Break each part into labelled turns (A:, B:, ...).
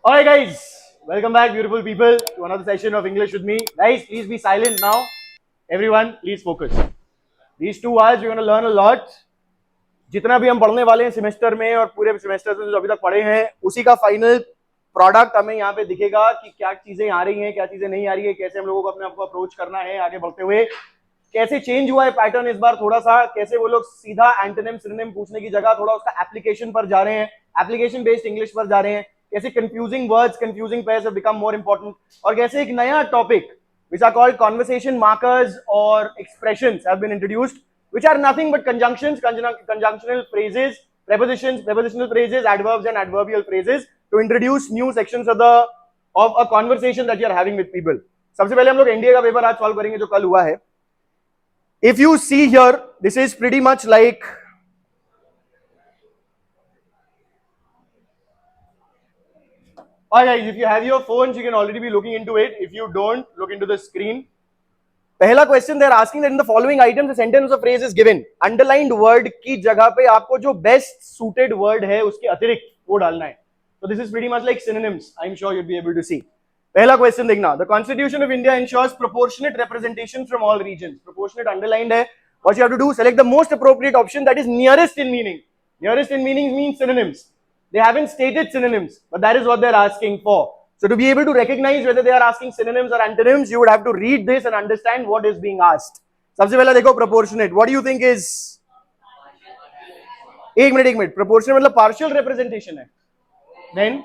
A: Alright guys, welcome back beautiful people to another session of English with me. Guys, please be silent now. Everyone, please focus. These 2 hours we're going to learn a lot. जितना भी हम पढ़ने वाले हैं semester में और पूरे semester में जो अभी तक पढ़े हैं उसी का फाइनल प्रोडक्ट हमें यहाँ पे दिखेगा कि क्या चीजें आ रही हैं, क्या चीजें नहीं आ रही है, कैसे हम लोगों को अपने आप को अप्रोच करना है आगे बढ़ते हुए, कैसे चेंज हुआ है पैटर्न इस बार थोड़ा सा, कैसे वो लोग सीधा एंटोनिम सिनोनिम पूछने की जगह थोड़ा उसका एप्लीकेशन पर जा रहे हैं, एप्लीकेशन बेस्ड इंग्लिश पर जा रहे हैं, कैसे confusing words, confusing pairs have become more important, और कैसे एक नया topic which are called conversation markers or expressions have been introduced, which are nothing but conjunctions, conjunctional phrases, prepositions, prepositional phrases, adverbs and adverbial phrases to introduce new sections of a conversation that you are having with people. सबसे पहले हम लोग NDA का paper आज solve करेंगे जो कल हुआ है. If you see here, this is pretty much like alright, if you have your phones, you can already be looking into it. If you don't, look into the screen. पहला question they're asking that in the following items a sentence or phrase is given. Underlined word की जगह पे आपको जो best suited word है उसके अतिरिक्त वो डालना है. So this is pretty much like synonyms. I'm sure you'll be able to see. पहला क्वेश्चन देखना. The Constitution of India ensures proportionate representation from all regions. Proportionate underlined है. What you have to do? Select the most appropriate option that is nearest in meaning. Nearest in meaning means synonyms. They haven't stated synonyms, but that is what they're asking for. So to be able to recognize whether they are asking synonyms or antonyms, you would have to read this and understand what is being asked. सबसे पहला देखो proportionate. What do you think is? एक minute. Proportionate मतलब partial representation है. Then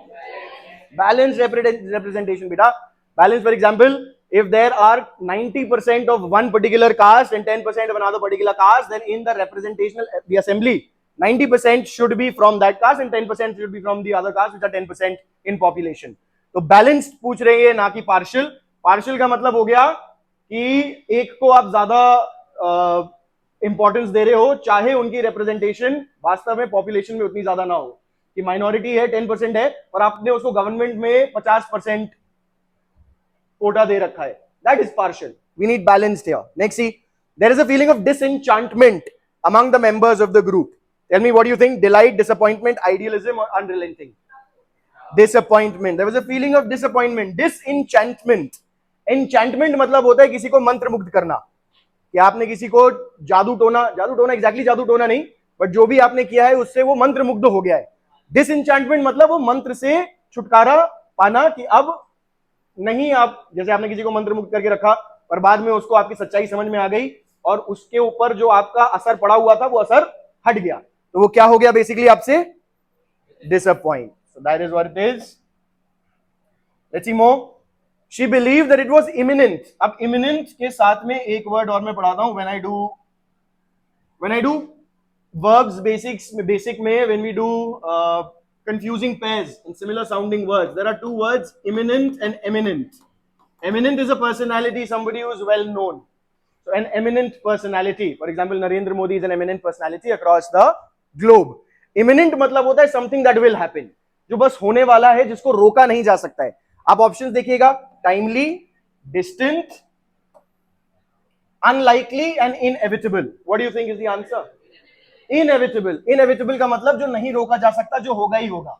A: balanced representation बेटा. Balance, for example, if there are 90% of one particular caste and 10% of another particular caste, then in the representational the assembly, 90% should be from that caste and 10% should be from the other caste, which are 10% in population. तो balanced पूछ रही है ना कि partial. Partial का मतलब हो गया कि एक को आप ज्यादा इंपॉर्टेंस दे रहे हो चाहे उनकी रिप्रेजेंटेशन वास्तव में पॉपुलेशन में उतनी ज्यादा ना हो, कि माइनॉरिटी है 10% है और आपने उसको गवर्नमेंट में 50% कोटा दे रखा है. That is partial. We need balanced here. Next see, there is a feeling of disenchantment among the members of the group. Tell me what you think. Delight, disappointment, idealism or unrelenting? Disappointment. There was a feeling of disappointment. Disenchantment. Enchantment मतलब होता है किसी को मंत्र मुग्ध करना, कि आपने किसी को जादू टोना एग्जैक्टली जादू टोना नहीं, बट जो भी आपने किया है उससे वो मंत्र मुग्ध हो गया है. डिसएंचैंटमेंट मतलब वो मंत्र से छुटकारा पाना, कि अब नहीं, आप जैसे आपने किसी को मंत्र मुग्ध करके रखा पर बाद में उसको आपकी सच्चाई समझ में आ गई और उसके ऊपर जो आपका असर पड़ा हुआ था वो असर हट गया, तो वो क्या हो गया बेसिकली आपसे? Disappoint. So that is what it is. Let's see more. She believed that it was imminent. अब imminent के साथ में एक वर्ड और मैं पढ़ाता हूं. When I do verbs basic में when we do confusing pairs and similar sounding words, there are 2 words, imminent and eminent. Eminent is a personality, somebody who is well known. So an eminent personality, for example, Narendra Modi is an eminent personality across the globe. Imminent मतलब होता है something that will happen, जो बस होने वाला है, जिसको रोका नहीं जा सकता है. आप ऑप्शंस देखिएगा. Timely, distant, unlikely and inevitable. What do you think is the answer? Inevitable. Inevitable का मतलब जो नहीं रोका जा सकता, जो होगा ही होगा,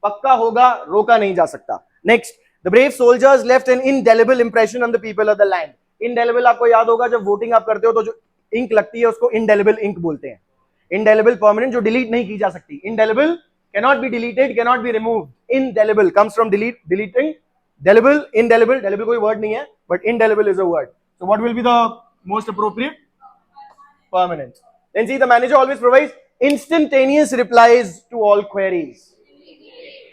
A: पक्का होगा, रोका नहीं जा सकता. Next, the brave soldiers left N indelible impression on the people of the land. Indelible आपको याद होगा, जब वोटिंग आप करते हो तो जो इंक लगती है उसको इंडेलिबल इंक बोलते हैं. इंडेलिबल परमानेंट, जो डिलीट नहीं की जा सकती. Indelible cannot be deleted, cannot be removed. Indelible comes from deleting. Delible, indelible, delible कोई word नहीं है, but indelible is a word. So what will be the most appropriate? Permanent. Then see, the manager always provides instantaneous replies to all queries.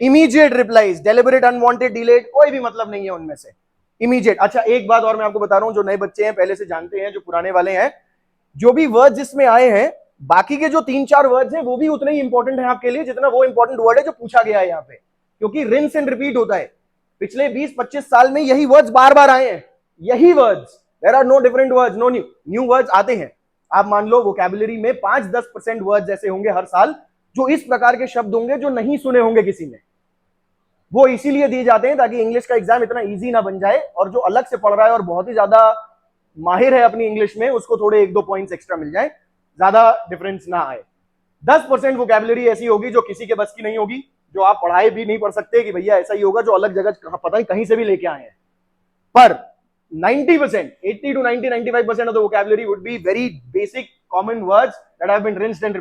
A: Immediate replies, deliberate, unwanted, delayed, कोई भी मतलब नहीं है उनमें से. Immediate. अच्छा, एक बात और मैं आपको बता रहा हूं, जो नए बच्चे हैं पहले से जानते हैं, जो पुराने वाले हैं, जो भी वर्ड जिसमें आए हैं, बाकी के जो 3-4 वर्ड्स हैं वो भी उतने ही इंपॉर्टेंट हैं आपके लिए जितना वो इंपॉर्टेंट वर्ड है जो पूछा गया है यहाँ पे, क्योंकि रिंस एंड रिपीट होता है. पिछले 20-25 साल में यही वर्ड्स बार बार आए हैं, यही words. There are no different words, no new words आते हैं. आप मान लो वोकैबुलरी में 5-10% वर्ड्स ऐसे होंगे हर साल जो इस प्रकार के शब्द होंगे जो नहीं सुने होंगे किसी ने. वो इसीलिए दिए जाते हैं ताकि इंग्लिश का एग्जाम इतना ईजी ना बन जाए और जो अलग से पढ़ रहा है और बहुत ही ज्यादा माहिर है अपनी इंग्लिश में उसको थोड़े 1-2 पॉइंट्स एक्स्ट्रा मिल जाए, ज्यादा डिफरेंस ना आए. 10% वोकैबुलरी ऐसी होगी जो किसी के बस की नहीं होगी, जो आप पढ़ाई भी नहीं पढ़ सकते कि भैया ऐसा ही होगा, जो अलग जगह पता नहीं कहीं से भी लेके आए हैं, पर 90%, 80 to 90, 95% of the vocabulary would be very basic common words that have been rinsed and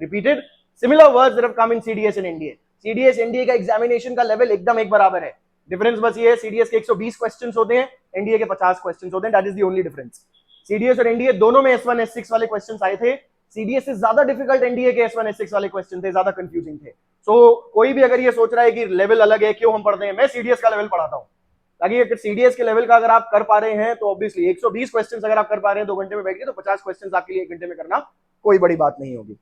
A: repeated. Similar words that have come in CDS and NDA. CDS NDA का एग्जामिनेशन का लेवल एकदम एक बराबर है, डिफरेंस बस ये है CDS के 120 क्वेश्चंस होते हैं, NDA के 50 क्वेश्चंस होते हैं, that is the only difference. CDS और NDA दोनों में S1 S6 वाले क्वेश्चंस आए थे, CDS से ज्यादा डिफिकल्ट NDA के S1 S6 वाले क्वेश्चन थे, ज्यादा कंफ्यूजिंग थे। सो कोई भी अगर ये सोच रहा है कि लेवल अलग है, क्यों हम पढ़ते हैं, मैं CDS का लेवल पढ़ाता हूँ, ताकि अगर CDS के लेवल का अगर आप कर पा रहे हैं तो ऑब्वियसली 120 क्वेश्चंस अगर आप कर पा रहे हैं 2 घंटे में बैठ के, तो 50 क्वेश्चंस आपके लिए 1 घंटे में करना कोई बड़ी बात नहीं होगी।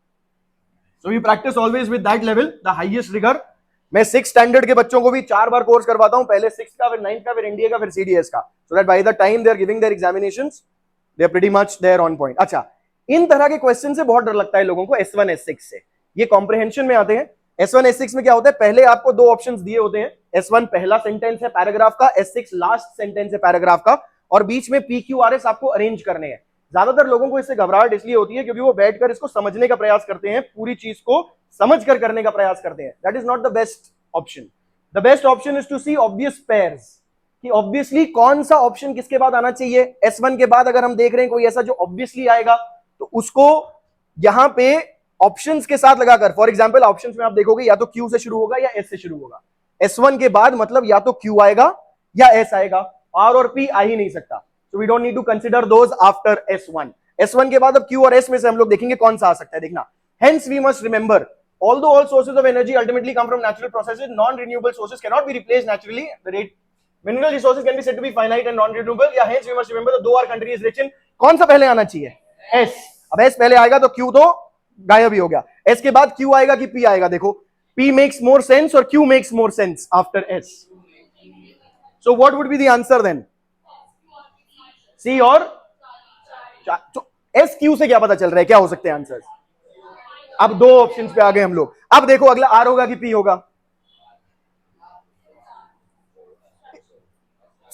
A: So we practise always with that level, the highest rigour. मैं 6 स्टैंडर्ड के बच्चों को भी 4 बार कोर्स करवाता हूं, पहले 6 का, फिर 9 का, फिर NDA का, फिर CDS का, so that by the time they are giving their examinations they are pretty much there on point. अच्छा, इन तरह के क्वेश्चन से बहुत डर लगता है लोगों को S1 S6 से। ये कॉम्प्रिहेंशन में आते हैं। S1 S6 में क्या होता है, पहले आपको 2 ऑप्शंस दिए होते हैं, S1 पहला सेंटेंस है पैराग्राफ का, S6 लास्ट सेंटेंस है पैराग्राफ का, और बीच में PQRS आपको अरेंज करने हैं। ज्यादातर लोगों को इससे घबराहट इसलिए होती है क्योंकि वो बैठकर इसको समझने का प्रयास करते हैं, पूरी चीज को समझकर करने का प्रयास करते हैं। That is not the best option. The best option is to see obvious pairs, कि ऑब्वियसली कौन सा ऑप्शन किसके बाद आना चाहिए। S1 के बाद अगर हम देख रहे हैं कोई ऐसा जो ऑब्वियसली आएगा, तो उसको यहां पे ऑप्शंस के साथ लगाकर, फॉर एग्जांपल ऑप्शंस में आप देखोगे या तो Q से शुरू होगा या S से शुरू होगा। S1 के बाद मतलब या तो Q आएगा या S आएगा, R और P आ ही नहीं सकता। So we don't need to consider those after S1। S1 के बाद अब Q और S में से हम लोग देखेंगे कौन सा आ सकता है, देखना। Hence we must remember, although all sources of energy ultimately come from natural processes, non-renewable sources cannot be replaced naturally. The rate mineral resources can be said to be finite and non-renewable. Yeah, hence we must remember that though our country is rich in, कौन सा पहले आना चाहिए, S। अब S पहले आएगा तो Q तो गायब ही हो गया। S के बाद Q आएगा कि P आएगा, देखो P makes more sense और Q makes more sense after S. So what would be the answer then? C और तो S Q से क्या पता चल रहा है क्या हो सकते हैं आंसर्स। अब 2 ऑप्शंस पे आ गए हम लोग। अब देखो अगला R होगा कि P होगा।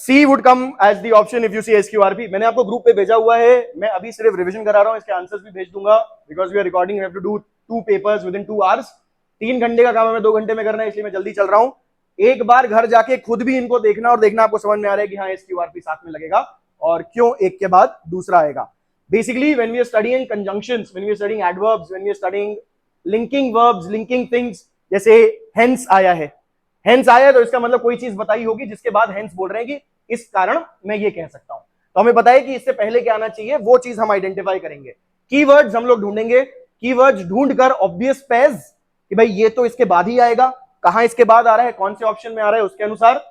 A: C would come as the option if you see SQRP। मैंने आपको ग्रुप पे भेजा हुआ है, मैं अभी सिर्फ रिवीजन करा रहा हूं, इसके आंसर्स भी भेज दूंगा, because we are recording, we have to do 2 papers within 2 hours. 3 घंटे का काम हमें 2 घंटे में करना है, इसलिए मैं जल्दी चल रहा हूं। एक बार घर जाके खुद भी इनको देखना और देखना आपको समझ में आ रहा है कि हाँ SQRP साथ में लगेगा और क्यों एक के बाद दूसरा आएगा। Basically when we are studying conjunctions, when we are studying adverbs, when we are studying linking verbs, linking things, जैसे हेंस आया है, हेंस आया तो इसका मतलब कोई चीज बताई होगी जिसके बाद हेंस बोल रहे हैं कि इस कारण मैं ये कह सकता हूं। तो हमें पता है कि इससे पहले क्या आना चाहिए, वो चीज हम आइडेंटिफाई करेंगे। कीवर्ड्स हम लोग ढूंढेंगे, कीवर्ड्स ढूंढकर ऑब्वियस पेयर्स कि भाई ये तो इसके बाद ही आएगा, कहां इसके बाद आ रहा है, कौन से ऑप्शन में आ रहा है उसके अनुसार,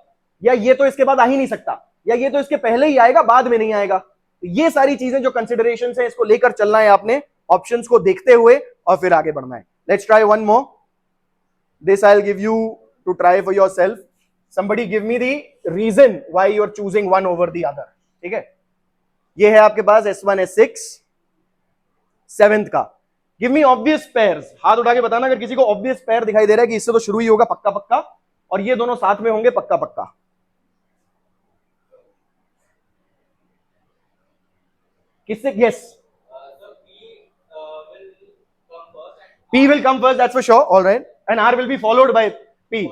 A: या ये तो इसके बाद आ ही नहीं सकता, या ये तो इसके पहले ही आएगा बाद में नहीं आएगा। तो ये सारी चीजें जो कंसिडरेशन है, इसको लेकर चलना है आपने, ऑप्शंस को देखते हुए और फिर आगे बढ़ना है। Let's try one more, this I will give you to try for yourself. Somebody give me the reason why you're choosing one over the other। ठीक है, ये है आपके पास S1 S6 7th का। Give me obvious pairs। हाथ उठा के बताना अगर किसी को obvious pair दिखाई दे रहा है कि इससे तो शुरू ही होगा पक्का पक्का, और ये दोनों साथ में होंगे पक्का पक्का। किससे? Yes, P will come first, that's for sure, all right, and R will be followed by P।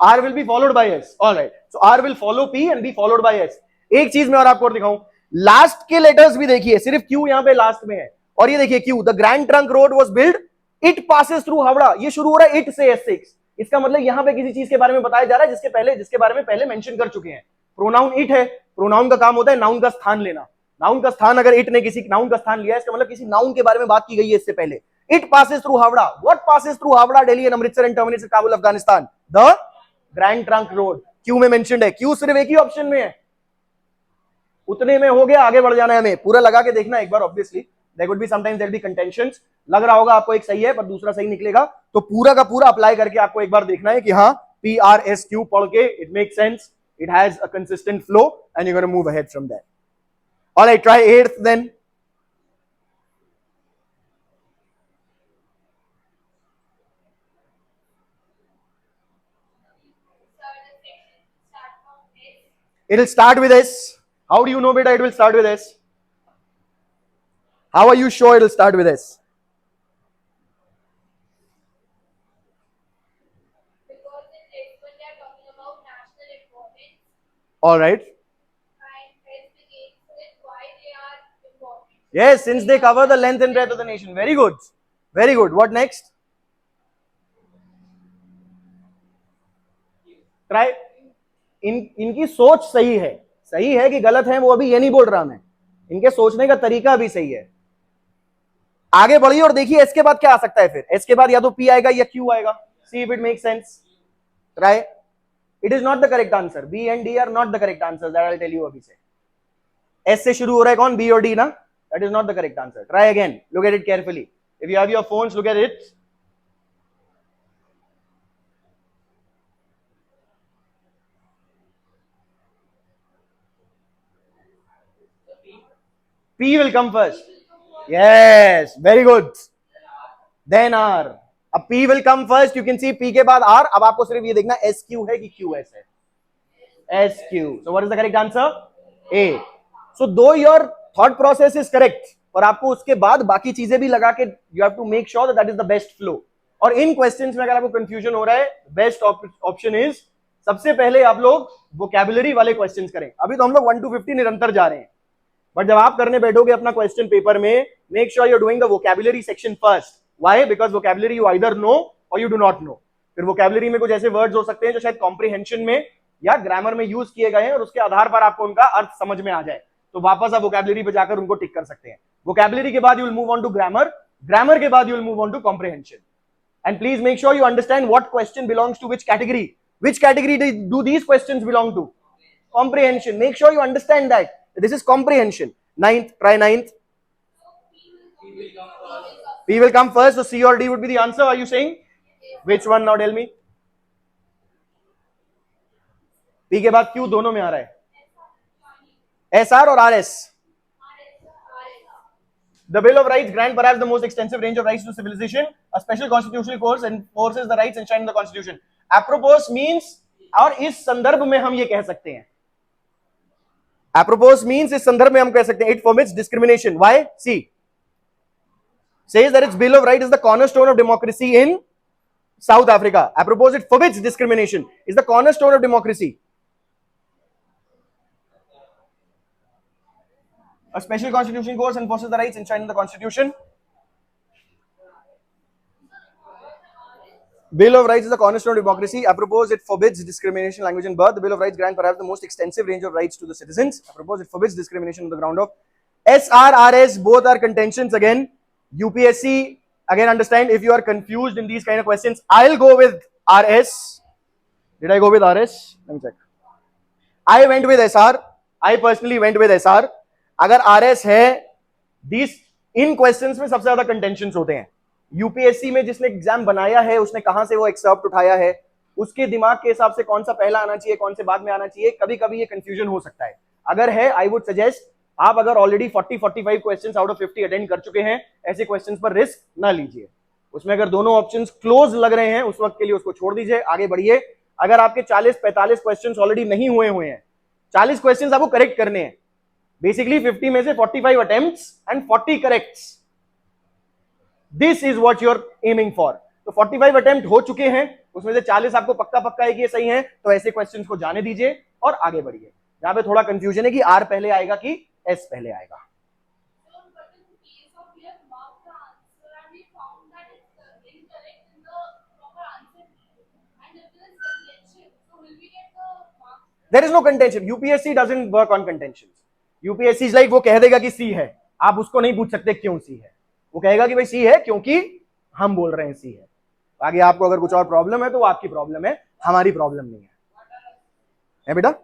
A: R will be followed by S, all right, so R will follow P and be followed by S। एक चीज मैं और आपको दिखाऊं, last के letters भी देखिए, सिर्फ Q यहां पे लास्ट में है, और ये देखिए Q, the grand trunk road was build, it passes through Howrah, ये शुरू हो रहा है इट से S6। इसका मतलब यहां पे किसी चीज के बारे में बताया जा रहा है जिसके बारे में पहले मेंशन कर चुके हैं। प्रोनाउन इट है, प्रोनाउन का काम होता है नाउन का स्थान लेना। नाउन का स्थान अगर इट ने किसी नाउन का स्थान लिया, इसका मतलब किसी नाउन के बारे में बात की गई है इससे पहले। It passes through Howrah, what passes through Howrah, Delhi and Amritsar and terminates at Kabul Afghanistan, the grand trunk road. Q में मेंशन्ड है, क्यू सिर्फ एक ही ऑप्शन में है, उतने में हो गया, आगे बढ़ जाना है हमें, पूरा लगा के देखना एक बार। Obviously there would be sometimes there be contentions, लग रहा होगा आपको एक सही है पर दूसरा सही निकलेगा, तो पूरा का पूरा अप्लाई करके आपको एक बार देखना है कि हाँ PRSQ पढ़ के it makes sense, it has a consistent flow and you gonna move ahead from that. Alright, try 8th then. It'll start with S. How do you know beta it will start with S? How are you sure it'll start with S? All right. Yes, since they cover the length and breadth of the nation. Very good. Very good. What next? Try. इनकी सोच सही है कि गलत है वो अभी ये नहीं बोल रहा मैं, इनके सोचने का तरीका भी सही है। आगे बढ़िए और देखिए इसके बाद क्या आ सकता है। फिर इसके बाद या तो पी आएगा या क्यू आएगा। See if it make sense. Try. It is not the correct answer. B and D are not the correct answer, that I will tell you अभी से। एस से शुरू हो रहा है कौन, बी और डी ना? That is not the correct answer. Try again, look at it carefully. If you have your phones, look at it. P will come first. Yes, very good. Then R. अब P will come first. You can see P के बाद R. अब आपको सिर्फ ये देखना SQ है कि QS है। SQ. So what is the correct answer? A. So though your thought process is correct, और आपको उसके बाद बाकी चीजें भी लगा के you have to make sure that that is the best flow. और इन क्वेश्चंस में अगर आपको कंफ्यूजन हो रहा है, बेस्ट ऑप्शन इज सबसे पहले आप लोग वोकैबुलरी वाले क्वेश्चंस करें। अभी तो हम लोग 1 to 50 निरंतर जा रहे हैं, बट जब आप करने बैठोगे अपना क्वेश्चन पेपर में, make sure you are doing the vocabulary section first. Why? Because vocabulary you either know और यू डू नॉट नो। फिर वोकैबुलरी में कुछ ऐसे वर्ड्स हो सकते हैं जो शायद कॉम्प्रिहेंशन में या ग्रामर में यूज किए गए हैं और उसके आधार पर आपको उनका अर्थ समझ में आ जाए, तो वापस आप वोकैबुलरी पे जाकर उनको टिक कर सकते हैं। वोकैबुलरी के बाद you will move on to grammar, grammar के बाद you will move on to comprehension. And please make sure you understand what question belongs to which category do these questions belong to? Comprehension. Make sure you understand that this is comprehension. Ninth, try ninth. P will come first, so C or D would be the answer. Are you saying which one? Now tell me. P के बाद Q दोनों में आ रहा है, SR और RS. The Bill of Rights grant perhaps the most extensive range of rights to civilization. A special constitutional course enforces the rights enshrined in the Constitution. Apropos means, और इस संदर्भ में हम ये कह सकते हैं, apropos means इस संदर्भ में हम कह सकते हैं, it permits discrimination. Why? See, says that its Bill of Rights is the cornerstone of democracy in South Africa. Apropos it forbids discrimination, is the cornerstone of democracy. A special constitutional course enforces the rights enshrined in the Constitution. Bill of Rights is the cornerstone of democracy. Apropos it forbids discrimination, language and birth. The Bill of Rights grants perhaps the most extensive range of rights to the citizens. Apropos it forbids discrimination on the ground of SRRS. Both are contentions again. UPSC, again understand, if you are confused in these kind of questions, I'll go with RS. Did I go with RS? Let me check. I went with SR. I personally went with SR. अगर RS है, these in questions में सबसे ज्यादा contentions होते हैं। UPSC में जिसने exam बनाया है उसने कहां से वो एक्सर्प्ट उठाया है, उसके दिमाग के हिसाब से कौन सा पहला आना चाहिए, कौन से बाद में आना चाहिए, कभी कभी ये कंफ्यूजन हो सकता है। अगर है, आई वुड सजेस्ट आप अगर already 40-45 questions out of 50 attend कर चुके हैं, ऐसे क्वेश्चंस पर रिस्क ना लीजिए। उसमें अगर दोनों ऑप्शंस क्लोज लग रहे हैं उस वक्त के लिए उसको छोड़ दीजिए, आगे बढ़िए। अगर आपके 40-45 क्वेश्चंस ऑलरेडी नहीं हुए हैं, 40 क्वेश्चंस आपको करेक्ट करने हैं, बेसिकली 50 में से 45 attempts and 40 corrects, this is what you are aiming for. तो 45 अटेम्प्ट हो चुके हैं, उसमें से 40 आपको पक्का है कि ये सही है, तो ऐसे क्वेश्चंस को जाने दीजिए और आगे बढ़िए। जहां पे थोड़ा कंफ्यूजन है कि आर पहले आएगा कि एस पहले आएगा। There is no contention. UPSC doesn't work on contentions. UPSC is like वो कह देगा कि सी है, आप उसको नहीं पूछ सकते क्यों सी है, वो कहेगा कि भाई सी है क्योंकि हम बोल रहे हैं सी है। आगे आपको अगर कुछ और प्रॉब्लम है तो वो आपकी प्रॉब्लम है, हमारी प्रॉब्लम नहीं है बेटा।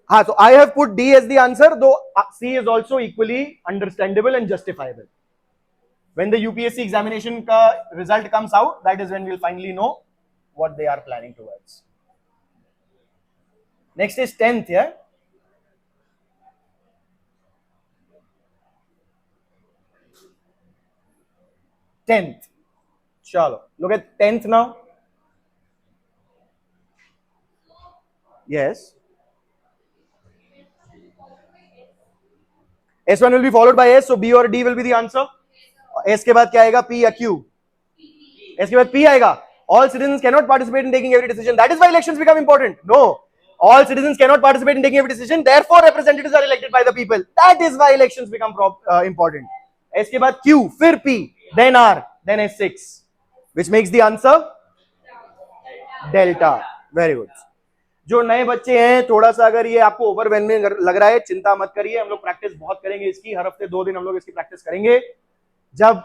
A: हाँ, तो I have put D as the answer, though C is also equally understandable and justifiable. When the UPSC examination का result comes out, that is when we'll finally know what they are planning towards. Next is 10th, yeah? Tenth. Chalo. Look at 10th now. Yes. S1 will be followed by S, so B or D will be the answer. S के बाद क्या आएगा? P या Q? S के बाद P आएगा. All citizens cannot participate in taking every decision. That is why elections become important. No. All citizens cannot participate in taking every decision, therefore representatives are elected by the people. That is why elections become important. इसके बाद Q, फिर P, then R, then S6, which makes the answer delta. Very good. जो नए बच्चे हैं, थोड़ा सा अगर ये आपको ओवरवेलमिंग लग रहा है, चिंता मत करिए, हम लोग प्रैक्टिस बहुत करेंगे इसकी, हर हफ्ते 2 दिन हम लोग इसकी प्रैक्टिस करेंगे. जब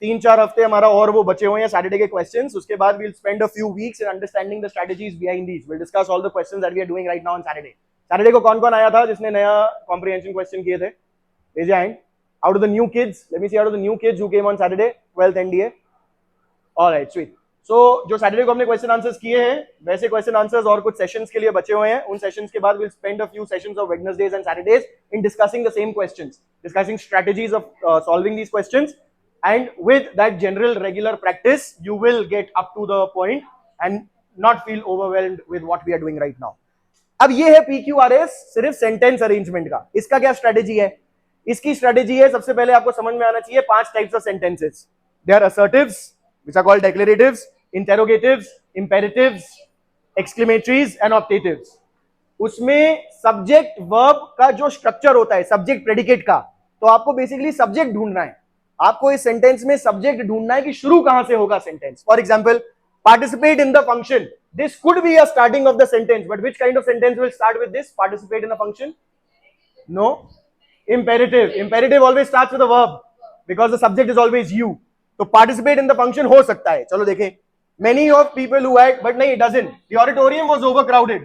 A: 3-4 हफ्ते हमारा और वो बचे हुए हैं सैटरडे के क्वेश्चंस, उसके बाद we'll spend a few weeks in understanding the strategies behind these. We'll discuss all the questions that we are doing right now on Saturday. Saturday को कौन कौन आया था जिसने नया कॉम्प्रिहेंशन क्वेश्चन किए थे? Raise your hand. Out of the new kids, let me see, out of the new kids who came on Saturday, 12th NDA. All right, sweet. So जो सैटरडे को हमने क्वेश्चन आंसर्स किए हैं, वैसे question answers और कुछ sessions के लिए बचे हुए हैं. उन सेशंस के बाद we'll spend a few sessions of Wednesdays and Saturdays in discussing the same questions, discussing strategies of solving these questions. And with that general regular practice, you will get up to the point and not feel overwhelmed with what we are doing right now. अब ये है PQRS सिर्फ sentence arrangement का. इसका क्या strategy है? इसकी strategy है, सबसे पहले आपको समझ में आना चाहिए 5 types of sentences. They are assertives, which are called declaratives, interrogatives, imperatives, exclamatories and optatives. उसमें सब्जेक्ट वर्ब का जो स्ट्रक्चर होता है, सब्जेक्ट प्रेडिकेट का, तो आपको बेसिकली सब्जेक्ट ढूंढना है. आपको इस सेंटेंस में सब्जेक्ट ढूंढना है कि शुरू कहां से होगा sentence. For example, participate in the function. This could be a starting of the sentence, but which kind of sentence will start with this? Participate in the function? No. Imperative. Imperative always starts with a verb because the subject is always you. तो participate in the function हो सकता है. चलो देखें. Many of people who had, but नहीं, it doesn't. The auditorium was overcrowded.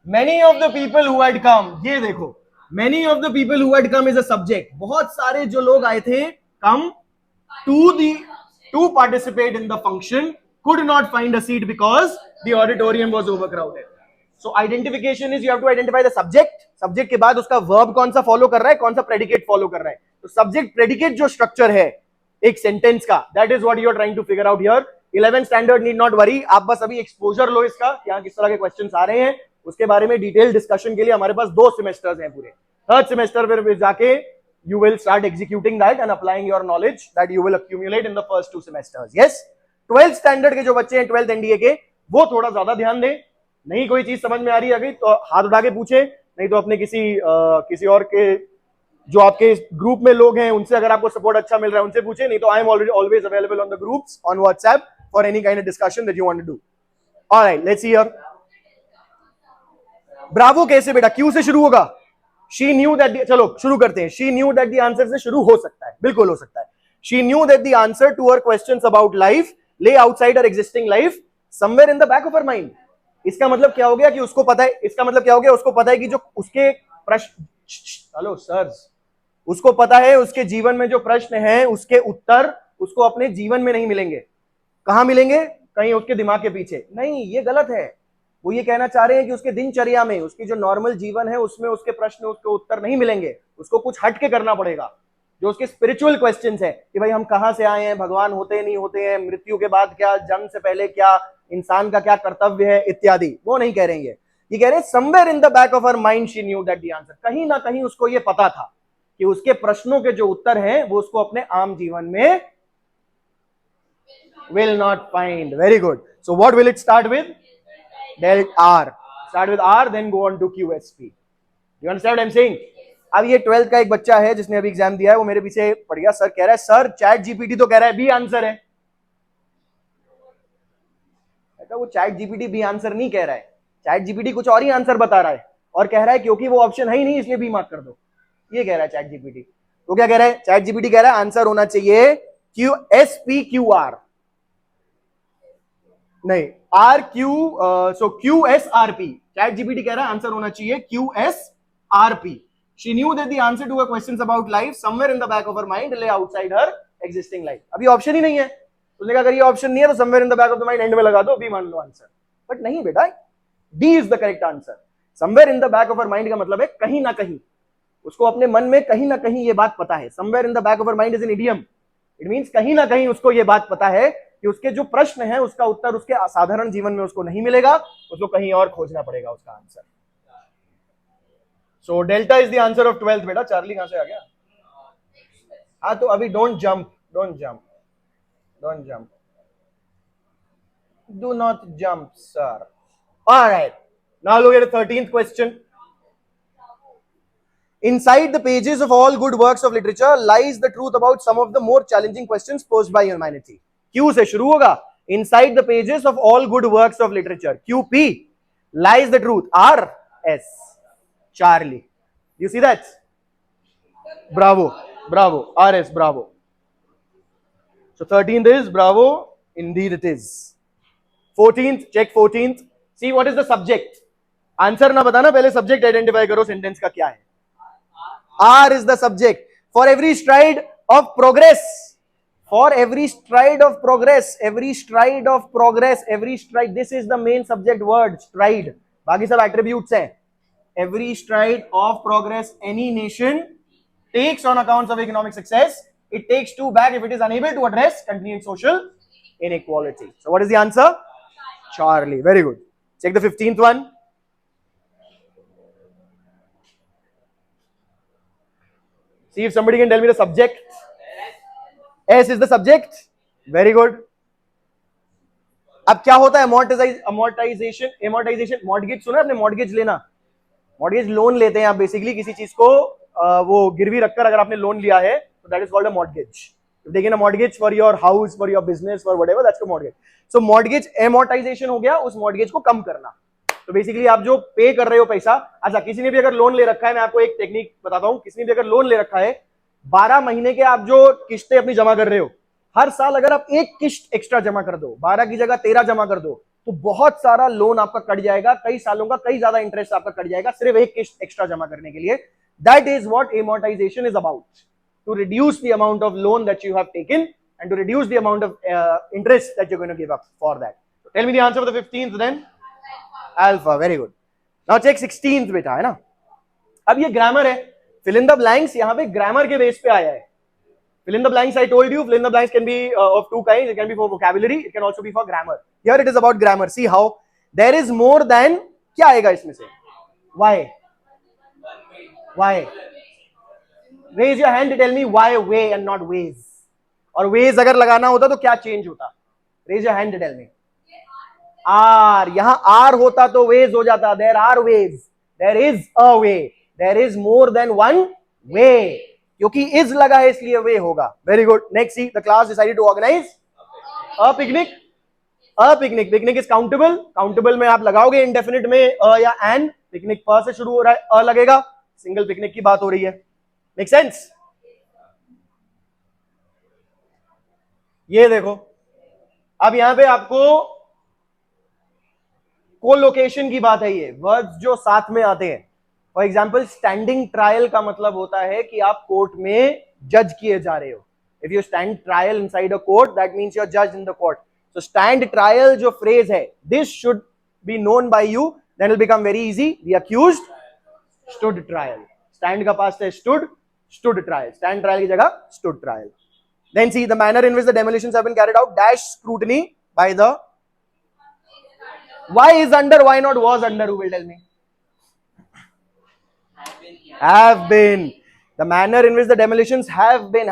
A: Many of the people who had come, ये देखो, many of the people who had come is a subject. बहुत सारे जो लोग आए थे, come to participate in the function, could not find a seat because the auditorium was overcrowded. So identification is you have to identify the subject. Subject के बाद उसका verb कौन सा follow कर रहा है, कौन सा predicate follow कर रहा है. तो subject predicate जो structure है एक सेंटेंस का, that is what you are trying to figure out here. 11th standard need not worry. आप बस अभी एक्सपोजर लो इसका, यहाँ किस तरह के क्वेश्चंस आ रहे हैं, उसके बारे में डिटेल डिस्कशन के लिए हमारे पास 2 सेमेस्टर्स हैं पूरे. 3rd सेमेस्टर में जाके you will start executing that and applying your knowledge that you will accumulate in the first 2 semesters. Yes, 12th standard के जो बच्चे हैं 12th एनडीए के, वो थोड़ा ज्यादा ध्यान दें. नहीं कोई चीज समझ में आ रही है अभी तो हाथ उठा के पूछे, नहीं तो अपने किसी और के जो आपके ग्रुप में लोग हैं उनसे अगर आपको सपोर्ट अच्छा मिल रहा है उनसे पूछे. नहीं तो I am already always available on the groups on WhatsApp for any kind of discussion that you want to do. Alright, let's see here. Bravo कैसे बेटा? क्यू से शुरू होगा. शी न्यू दैट, चलो शुरू करते हैं. She knew that the answer से शुरू हो सकता है, बिल्कुल हो सकता है. She knew that the answer to her questions about life lay outside her existing life somewhere in the back of her mind. इसका मतलब क्या हो गया कि उसको पता है, इसका मतलब क्या हो गया, उसको पता है कि जो उसके प्रश्न, हेलो सर्स, उसको पता है उसके जीवन में जो प्रश्न हैं उसके उत्तर उसको अपने जीवन में नहीं मिलेंगे. कहां मिलेंगे? कहीं उसके दिमाग के पीछे. नहीं, ये गलत है. वो ये कहना चाह रहे हैं कि उसके दिनचर्या में, उसकी जो नॉर्मल जीवन है उसमें उसके प्रश्न, उसके उत्तर नहीं मिलेंगे. उसको कुछ हट के करना पड़ेगा. जो उसके स्पिरिचुअल क्वेश्चंस है कि भाई हम कहां से आए हैं, भगवान होते नहीं होते हैं, मृत्यु के बाद क्या, जन्म से पहले क्या, इंसान का क्या कर्तव्य है इत्यादि, वो नहीं कह रहे हैं. ये कह रहे हैं somewhere in the back of her mind she knew that the answer. कहीं ना कहीं उसको ये पता था कि उसके प्रश्नों के जो उत्तर हैं वो उसको अपने आम जीवन में will not find. Very good. So what will it start with? Del R. Start with R, then go on to QSP. You understand what I'm saying? अब ये 12th का एक बच्चा है जिसने अभी एग्जाम दिया है, वो मेरे पीछे पड़ गया. सर कह रहा है, सर चैट जीपीटी तो कह रहा है बी आंसर है. वो चैट जीपीटी बी आंसर नहीं कह रहा है. चैट जीपीटी कुछ और ही आंसर बता रहा है और कह रहा है क्योंकि वो ऑप्शन है ही नहीं इसलिए बी मार्क कर दो. ये कह रहा है चैट जीपीटी. तो क्या कह रहा है चैट जीपीटी? कह रहा है आंसर होना चाहिए QSPQR, नहीं RQ, सो QSRP. चैट जीपीटी कह रहा है आंसर होना चाहिए QSRP. She knew that the answer to her questions about life somewhere in the back of her mind lay outside her existing life. अभी ऑप्शन ही नहीं है. उसने कहा अगर ये ऑप्शन नहीं है तो somewhere in the back of the mind and में लगा दो, बी मान लो आंसर. बट नहीं बेटा, D is the correct answer. somewhere in the back of her mind का मतलब है कहीं ना कहीं उसको अपने मन में कहीं ना कहीं ये बात पता है. somewhere in the back of her mind is an idiom. It means कहीं ना कहीं उसको ये बात पता है कि उसके जो प्रश्न है उसका उत्तर उसके साधारण जीवन में उसको नहीं मिलेगा, उसको कहीं और खोजना पड़ेगा उसका answer. So delta is the answer of 12th. बेटा चार्ली कहां से आ गया? हाँ तो अभी don't jump, don't jump, don't jump, do not jump sir. Alright, Now look at the 13th question. Inside the pages of all good works of literature lies the truth about some of the more challenging questions posed by humanity. Q से शुरू होगा. Inside the pages of all good works of literature, QP, lies the truth. R, S, Charlie. You see that? Bravo, bravo. RS, bravo. So 13th is bravo. Indeed it is. 14th, check 14th. See what is the subject. Answer ना बताना, पहले subject identify करो sentence का क्या है. R is the subject. For every stride of progress, for every stride of progress, every stride of progress, every stride, this is the main subject word, stride. बाकी सब attributes हैं. Every stride of progress any nation takes on accounts of economic success, it takes two back if it is unable to address continuing social inequality. So what is the answer? Charlie. Very good. Check the 15th one. See if somebody can tell me the subject. S is the subject. Very good. अब क्या होता है amortization, mortgage सुना आपने? mortgage लेना, mortgage loan लेते हैं आप बेसिकली किसी चीज को वो गिरवी रखकर अगर आपने लोन लिया है तो that is called a mortgage. If taking a mortgage for your house, for your business, for whatever, that's a mortgage. So mortgage amortization हो गया, उस mortgage को कम करना. तो बेसिकली आप जो पे कर रहे हो पैसा, अच्छा किसी ने भी अगर लोन ले रखा है, मैं आपको एक टेक्निक बताता हूं, किसी ने भी अगर लोन ले रखा है 12 महीने के आप जो किस्तें अपनी जमा कर रहे हो, हर साल अगर आप एक किस्त एक्स्ट्रा जमा कर दो, 12 की जगह 13 जमा कर दो, तो बहुत सारा लोन आपका कट जाएगा, कई सालों का कई ज्यादा इंटरेस्ट आपका कट जाएगा सिर्फ एक किस्त एक्स्ट्रा जमा करने के लिए. That is what amortization is about, to reduce the amount of loan that you have taken and to reduce the amount of interest that you're going to give up for that. So tell me the answer for the 15th then. Alpha. Very good. Now check 16th बेटा, है ना. अब ये grammar है, fill in the blanks यहाँ पे grammar के base पे आया है. Fill in the blanks, I told you, fill in the blanks can be of two kinds. It can be for vocabulary, it can also be for grammar. Here it is about grammar. See how there is more than, क्या आएगा इसमें से? Why? Why? Raise your hand to tell me why way and not ways. और ways अगर लगाना होता तो क्या change होता? Raise your hand to tell me. R, यहाँ R होता तो ways हो जाता. There are ways. There is a way. There is more than one way. क्योंकि is लगा है इसलिए way होगा. Very good. Next, see, the class decided to organize a picnic. A picnic. Picnic is countable. Countable में आप लगाओगे indefinite में a या an. Picnic पर से शुरू हो रहा है, a लगेगा. Single picnic की बात हो रही है. Make sense? ये देखो, अब यहां पे आपको कोलोकेशन की बात है. ये वर्ड्स जो साथ में आते हैं, फॉर एग्जाम्पल स्टैंडिंग ट्रायल का मतलब होता है कि आप कोर्ट में जज किए जा रहे हो. If you stand trial inside a court, that means you are जज in the court. So stand trial जो फ्रेज है, this should be known by you, then will become very easy. The accused stood trial. Stand का past है stood, stood trial. Stand trial की जगह stood trial. Then see the manner in which the demolitions have been carried out, dash scrutiny by the, why is under, why not was under, who will tell me? Have been. The manner in which the demolitions have been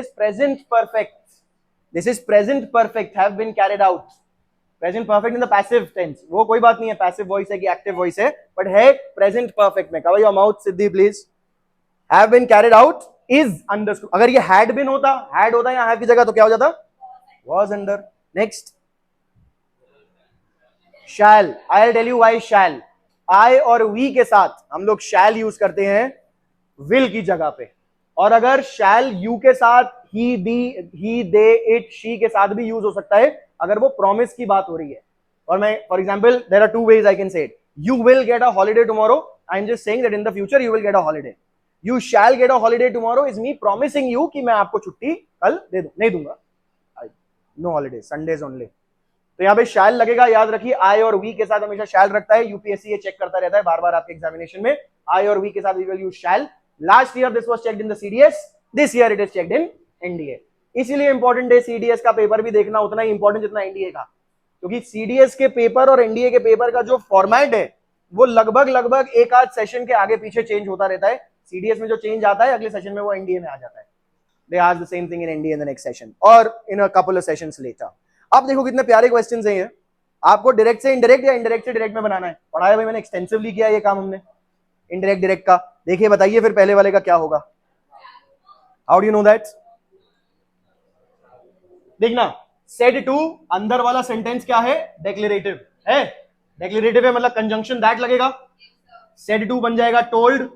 A: is present perfect. This is present perfect, have been carried out. Present perfect in the passive tense. वो कोई बात नहीं है, passive voice है कि active voice है, but है present perfect में. Cover your mouth, Siddhi, please. Have been carried out is under. अगर ये had been होता, had होता या have की जगह तो क्या हो जाता? Was under. Next, shall. I'll tell you why shall. I और we के साथ हम लोग shall यूज करते हैं will की जगह पे, और अगर shall you के साथ he, they, it, she के साथ भी यूज हो सकता है अगर वो promise की बात हो रही है. और मैं for example, there are two ways I can say it. You will get a holiday tomorrow. I'm just saying that in the future you will get a holiday. You shall get a holiday tomorrow is me promising you कि मैं आपको छुट्टी कल दे दूं, नहीं दूंगा. No holiday, Sundays only. तो यहाँ पे shall लगेगा, याद रखिए. I और we के साथ हमेशा shall रखता है. यूपीएससी ये चेक करता रहता है बार बार आपके एग्जामिनेशन में. I और we के साथ we will use shall. Last year this was checked in the CDS. This year it is checked in NDA. इसीलिए इंपॉर्टेंट है CDS का पेपर भी देखना उतना ही इंपॉर्टेंट जितना NDA का, क्योंकि CDS के पेपर और NDA के पेपर का जो फॉर्मेट है वो लगभग एक आध सेशन के आगे पीछे चेंज होता रहता है. CDS में जो चेंज आता है अगले सेशन में वो NDA में आ जाता है. They ask the same thing in NDA in the next session or in a couple of sessions later. अब देखो कितने प्यारे क्वेश्चंस हैं ये. आपको डायरेक्ट से इनडायरेक्ट या इनडायरेक्ट से डायरेक्ट में बनाना है? पढ़ाया भाई मैंने, एक्सटेंसिवली किया ये काम हमने इनडायरेक्ट डायरेक्ट का। देखिए बताइए फिर पहले वाले का क्या होगा। How do you know that? देखना, सेड टू अंदर वाला सेंटेंस क्या है? डेक्लेरेटिव है। डेक्लेरेटिव है मतलब कंजंक्शन दैट लगेगा। सेड टू बन जाएगा told,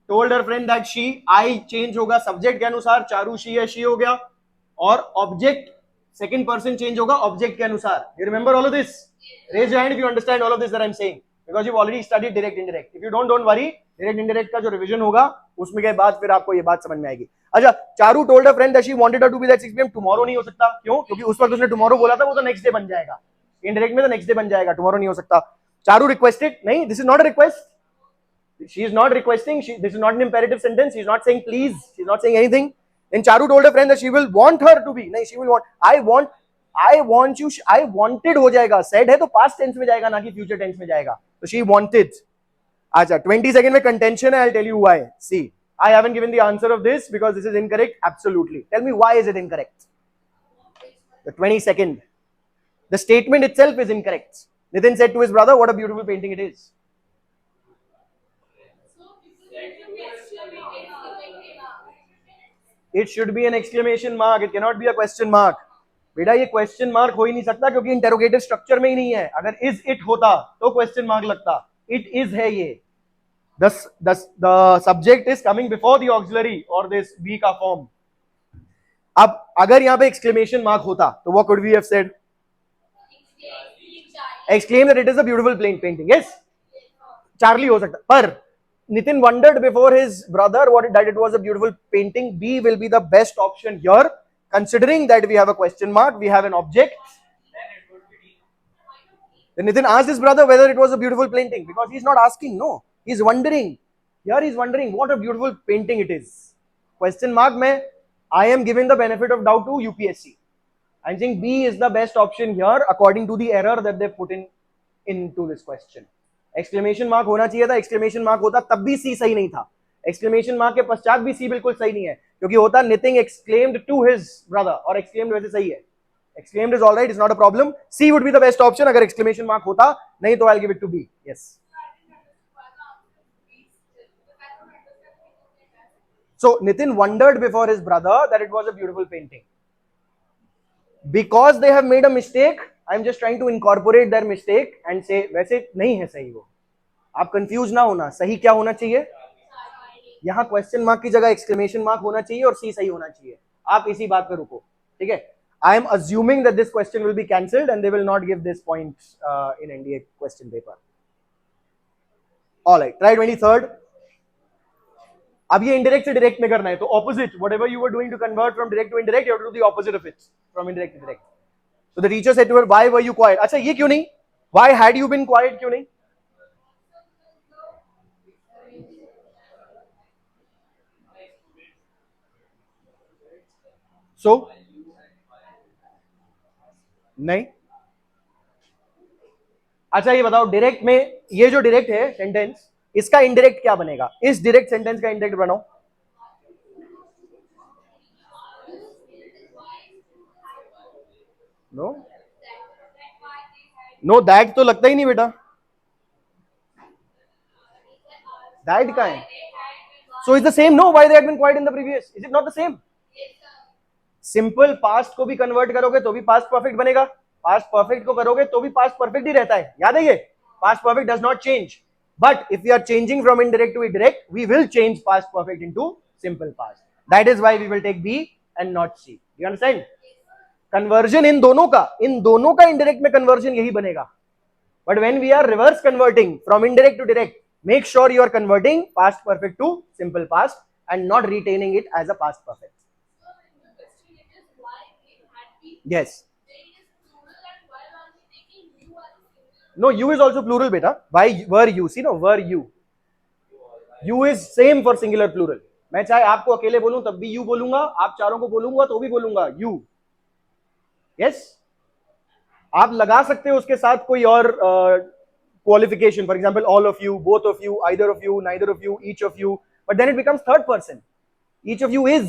A: told her friend that she, I change होगा सब्जेक्ट के अनुसार, चारू शी है शी हो गया, और ऑब्जेक्ट सेकंड पर्सन चेंज होगा ऑब्जेक्ट के अनुसार। You remember all of this? Raise your hand if you understand all of this that I am saying, because you already studied direct indirect. If you don't worry, direct indirect का जो revision होगा उसमें के बाद फिर आपको ये बात समझ में आएगी। अच्छा, Charu told a friend that she wanted her to be that 6 PM, tomorrow नहीं हो सकता। क्यों? क्योंकि उस वक्त उसने टुमारो बोला था, वो तो नेक्स्ट डे बन जाएगा। इंडायरेक्ट में तो नेक्स्ट डे बन जाएगा, टुमारो नहीं हो सकता। चारू रिक्वेस्टेड, नहीं, this is not a request, she is not requesting, this is not an imperative sentence, she is not saying please, she is not saying anything. Then Charu told her friend that she will want her to be, nahi, she will want, I want you, I wanted हो जाएगा, said है तो past tense में जाएगा ना कि future tense में जाएगा, तो she wanted। अच्छा 20 second में contention है, I'll tell you why। See, I haven't given the answer of this because this is incorrect, absolutely। Tell me why is it incorrect? The 22nd, the statement itself is incorrect। Nitin said to his brother, what a beautiful painting it is। It should be an exclamation mark, it cannot be a question mark। बेटा ये question mark हो ही नहीं सकता क्योंकि interrogative structure में ही नहीं है। अगर इज इट होता तो क्वेश्चन मार्क लगता, इट इज है ये। the subject is coming before the auxiliary or this be का फॉर्म। अब अगर यहाँ पे exclamation mark होता तो what could we have said? Exclaim that it is a beautiful painting, yes, Charlie हो सकता। पर Nitin wondered before his brother that it was a beautiful painting, B will be the best option here, considering that we have a question mark, we have an object। Then Nitin asked his brother whether it was a beautiful painting, because he's not asking, no, he's wondering। Here he's wondering what a beautiful painting it is। Question mark में I am giving the benefit of doubt to UPSC। I'm saying B is the best option here according to the error that they put into this question। Exclamation mark होना चाहिए था, exclamation mark होता तब भी सी सही नहीं था, exclamation mark के पश्चात भी सी बिल्कुल सही नहीं है, क्योंकि होता Nitin exclaimed to his brother, और एक्सक्लेम्ड वैसे सही है, exclaimed is alright, is not a problem. C would be the best option अगर एक्सक्लेमेशन मार्क होता, नहीं तो I will give it to B. Yes, so Nitin wondered before his brother that it was a beautiful painting, because they have made a mistake, I am just trying to incorporate their mistake and say वैसे नहीं है सही वो। आप confuse ना होना, सही क्या होना चाहिए? यहां क्वेश्चन मार्क की जगह एक्सक्लेमेशन मार्क होना चाहिए और सी सही होना चाहिए। आप इसी बात पे रुको, ठीक है? I am assuming that this question will be cancelled and they will not give this point in NDA question paper. Alright, try 23rd। अब ये इंडायरेक्ट से डायरेक्ट में करना है, तो opposite, whatever you were doing to convert from direct to indirect, you have to do the opposite of it, from indirect to direct. So the teacher said to her, why were you quiet? अच्छा ये क्यों नहीं? Why had you been quiet? क्यों नहीं? So नहीं। अच्छा ये बताओ, डायरेक्ट में ये जो डायरेक्ट है सेंटेंस, इसका इनडायरेक्ट क्या बनेगा? इस डायरेक्ट सेंटेंस का इनडायरेक्ट बनाओ। नो नो, दैट तो लगता ही नहीं बेटा, दैट का है। So is the same, no, why they had been quite in the previous, is it not the same? Simple past को भी कन्वर्ट करोगे तो भी पास्ट परफेक्ट बनेगा, पास्ट परफेक्ट को करोगे तो भी पास्ट परफेक्ट ही रहता है, याद है ये? Past perfect does not change, but if we are changing from indirect to direct, we will change past perfect into simple past. That is why we will take B and not C. You understand? Conversion in दोनों का indirect में conversion यही बनेगा, but when we are reverse converting from indirect to direct, make sure you are converting past perfect to simple past and not retaining it as a past perfect। Yes, no, you is also plural beta। why were you? See, no, were you, you is same for singular plural। मैं चाहे आपको अकेले बोलूं तब भी you बोलूंगा, आप चारों को बोलूंगा तो भी बोलूंगा you। yes, आप लगा सकते हो उसके साथ कोई और qualification, for example all of you, both of you, either of you, neither of you, each of you, but then it becomes third person, each of you is,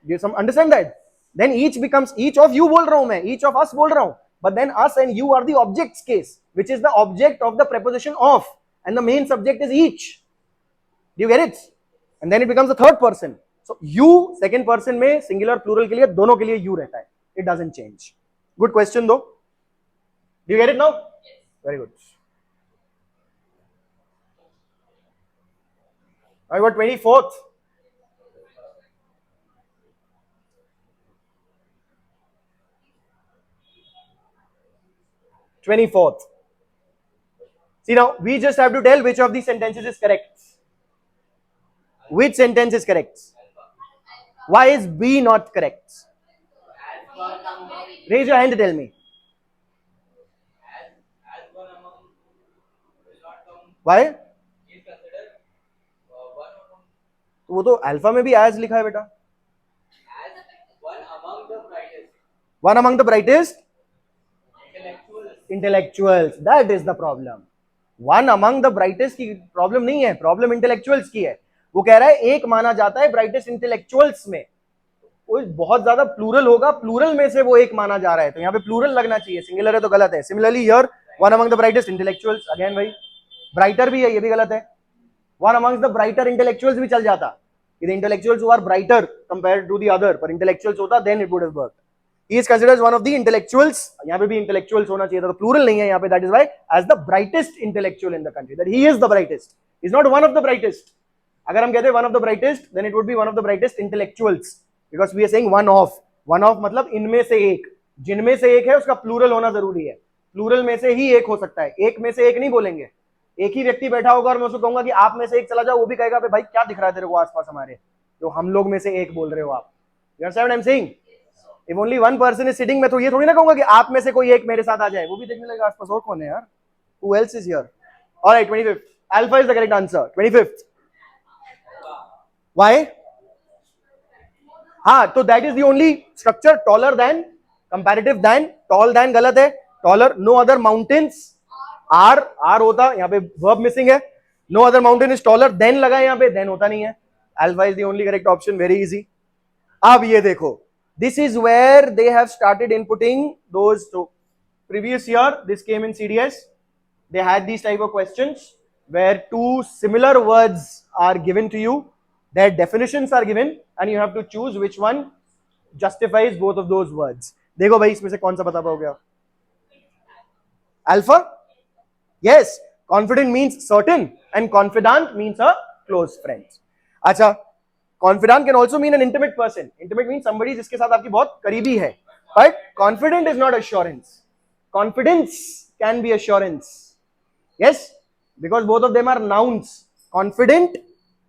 A: you some understand that? then each becomes, each of you बोल रहा हूं मैं, each of us बोल रहा हूं, but then us and you are the objects case, which is the object of the preposition of, and the main subject is each. Do you get it? And then it becomes the third person. So you second person में singular plural के लिए दोनों के लिए you रहता है. It doesn't change. Good question though. Do you get it now? Very good. I got 24th. See now, we just have to tell which of these sentences is correct. Which sentence is correct? Why is B not correct? Raise your hand to tell me. Why? वो तो alpha में भी as लिखा है बेटा. One among the brightest intellectuals. That is the problem. One among the brightest की problem नहीं है, प्रॉब्लम इंटेलेक्चुअल्स की है. वो कह रहा है एक माना जाता है ब्राइटेस्ट इंटेलेक्चुअल्स में. वो बहुत ज्यादा प्लूरल होगा, प्लूरल में से वो एक माना जा रहा है, तो यहाँ पे प्लूरल लगना चाहिए, सिंगुलर है तो गलत है. Similarly here one among the brightest intellectuals, again भाई ब्राइटर भी है, ये भी गलत है. One among the brighter intellectuals भी चल जाता, the intellectuals who are brighter compared to the other, पर intellectuals होता then it would have worked. He is considered as one of the intellectuals. यहाँ पे भी intellectuals होना चाहिए था, तो plural नहीं है यहाँ पे. That is why as the brightest intellectual in the country, that he is the brightest. He is not one of the brightest. अगर हम कहते one of the brightest, then it would be one of the brightest intellectuals, because we are saying one of. One of मतलब इनमें से एक, जिनमें से एक है उसका plural होना जरूरी है. Plural में से ही एक हो सकता है, एक में से एक नहीं बोलेंगे. एक ही व्यक्ति बैठा होगा और मैं उसको कहूंगा कि आप में से एक चला जाओ, वो भी कहेगा भाई क्या दिख रहा है तेरे को आसपास हमारे, जो हम लोग में से एक बोल रहे हो आप. You understand what I'm saying? If only one person is sitting, मैं तो ये थोड़ी ना कहूंगा कि आप में से कोई एक मेरे साथ आ जाए, वो भी देखने लगेगा आसपास और कौन है यार. Who else is here? All right, 25th. Alpha is the correct answer. 25th. Why? हाँ, तो that is the only structure. Taller than, comparative than, tall than गलत है. Taller, no other mountains. R होता, यहाँ पे verb missing है. No other mountain is taller than लगा है यहाँ पे, then होता नहीं है. Alpha is the only correct option. Very easy. अब ये देखो, this is where they have started inputting those. So previous year this came in CDS, they had these type of questions where two similar words are given to you, their definitions are given, and you have to choose which one justifies both of those words. देखो भाई इसमें से कौन सा बता पाओगे आप? Alpha? Yes, confident means certain and confidant means a close friend. अच्छा, confidant can also mean an intimate person. Intimate means somebody जिसके साथ आपकी बहुत करीबी है. But confident is not assurance. Confidence can be assurance. Yes, because both of them are nouns. Confident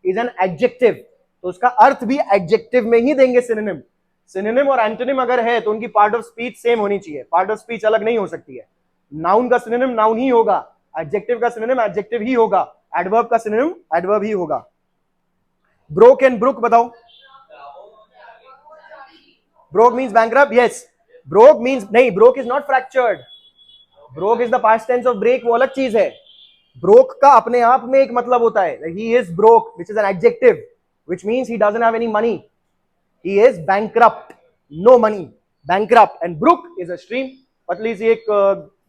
A: is an adjective, तो उसका अर्थ भी adjective में ही देंगे synonym. Synonym और antonym अगर है तो उनकी part of speech same होनी चाहिए. Part of speech अलग नहीं हो सकती है. Noun का synonym noun ही होगा, adjective का synonym adjective ही होगा, adverb का synonym adverb ही होगा. Broke and brook बताओ. Broke means bankrupt. Yes. Broke means नहीं, broke is not fractured. Broke is the past tense of break, वो अलग चीज है. Broke का अपने आप में एक मतलब होता है. He is broke, which is an adjective, which means he doesn't have any money. He is bankrupt, no money, bankrupt. And brook is a stream. पतली सी एक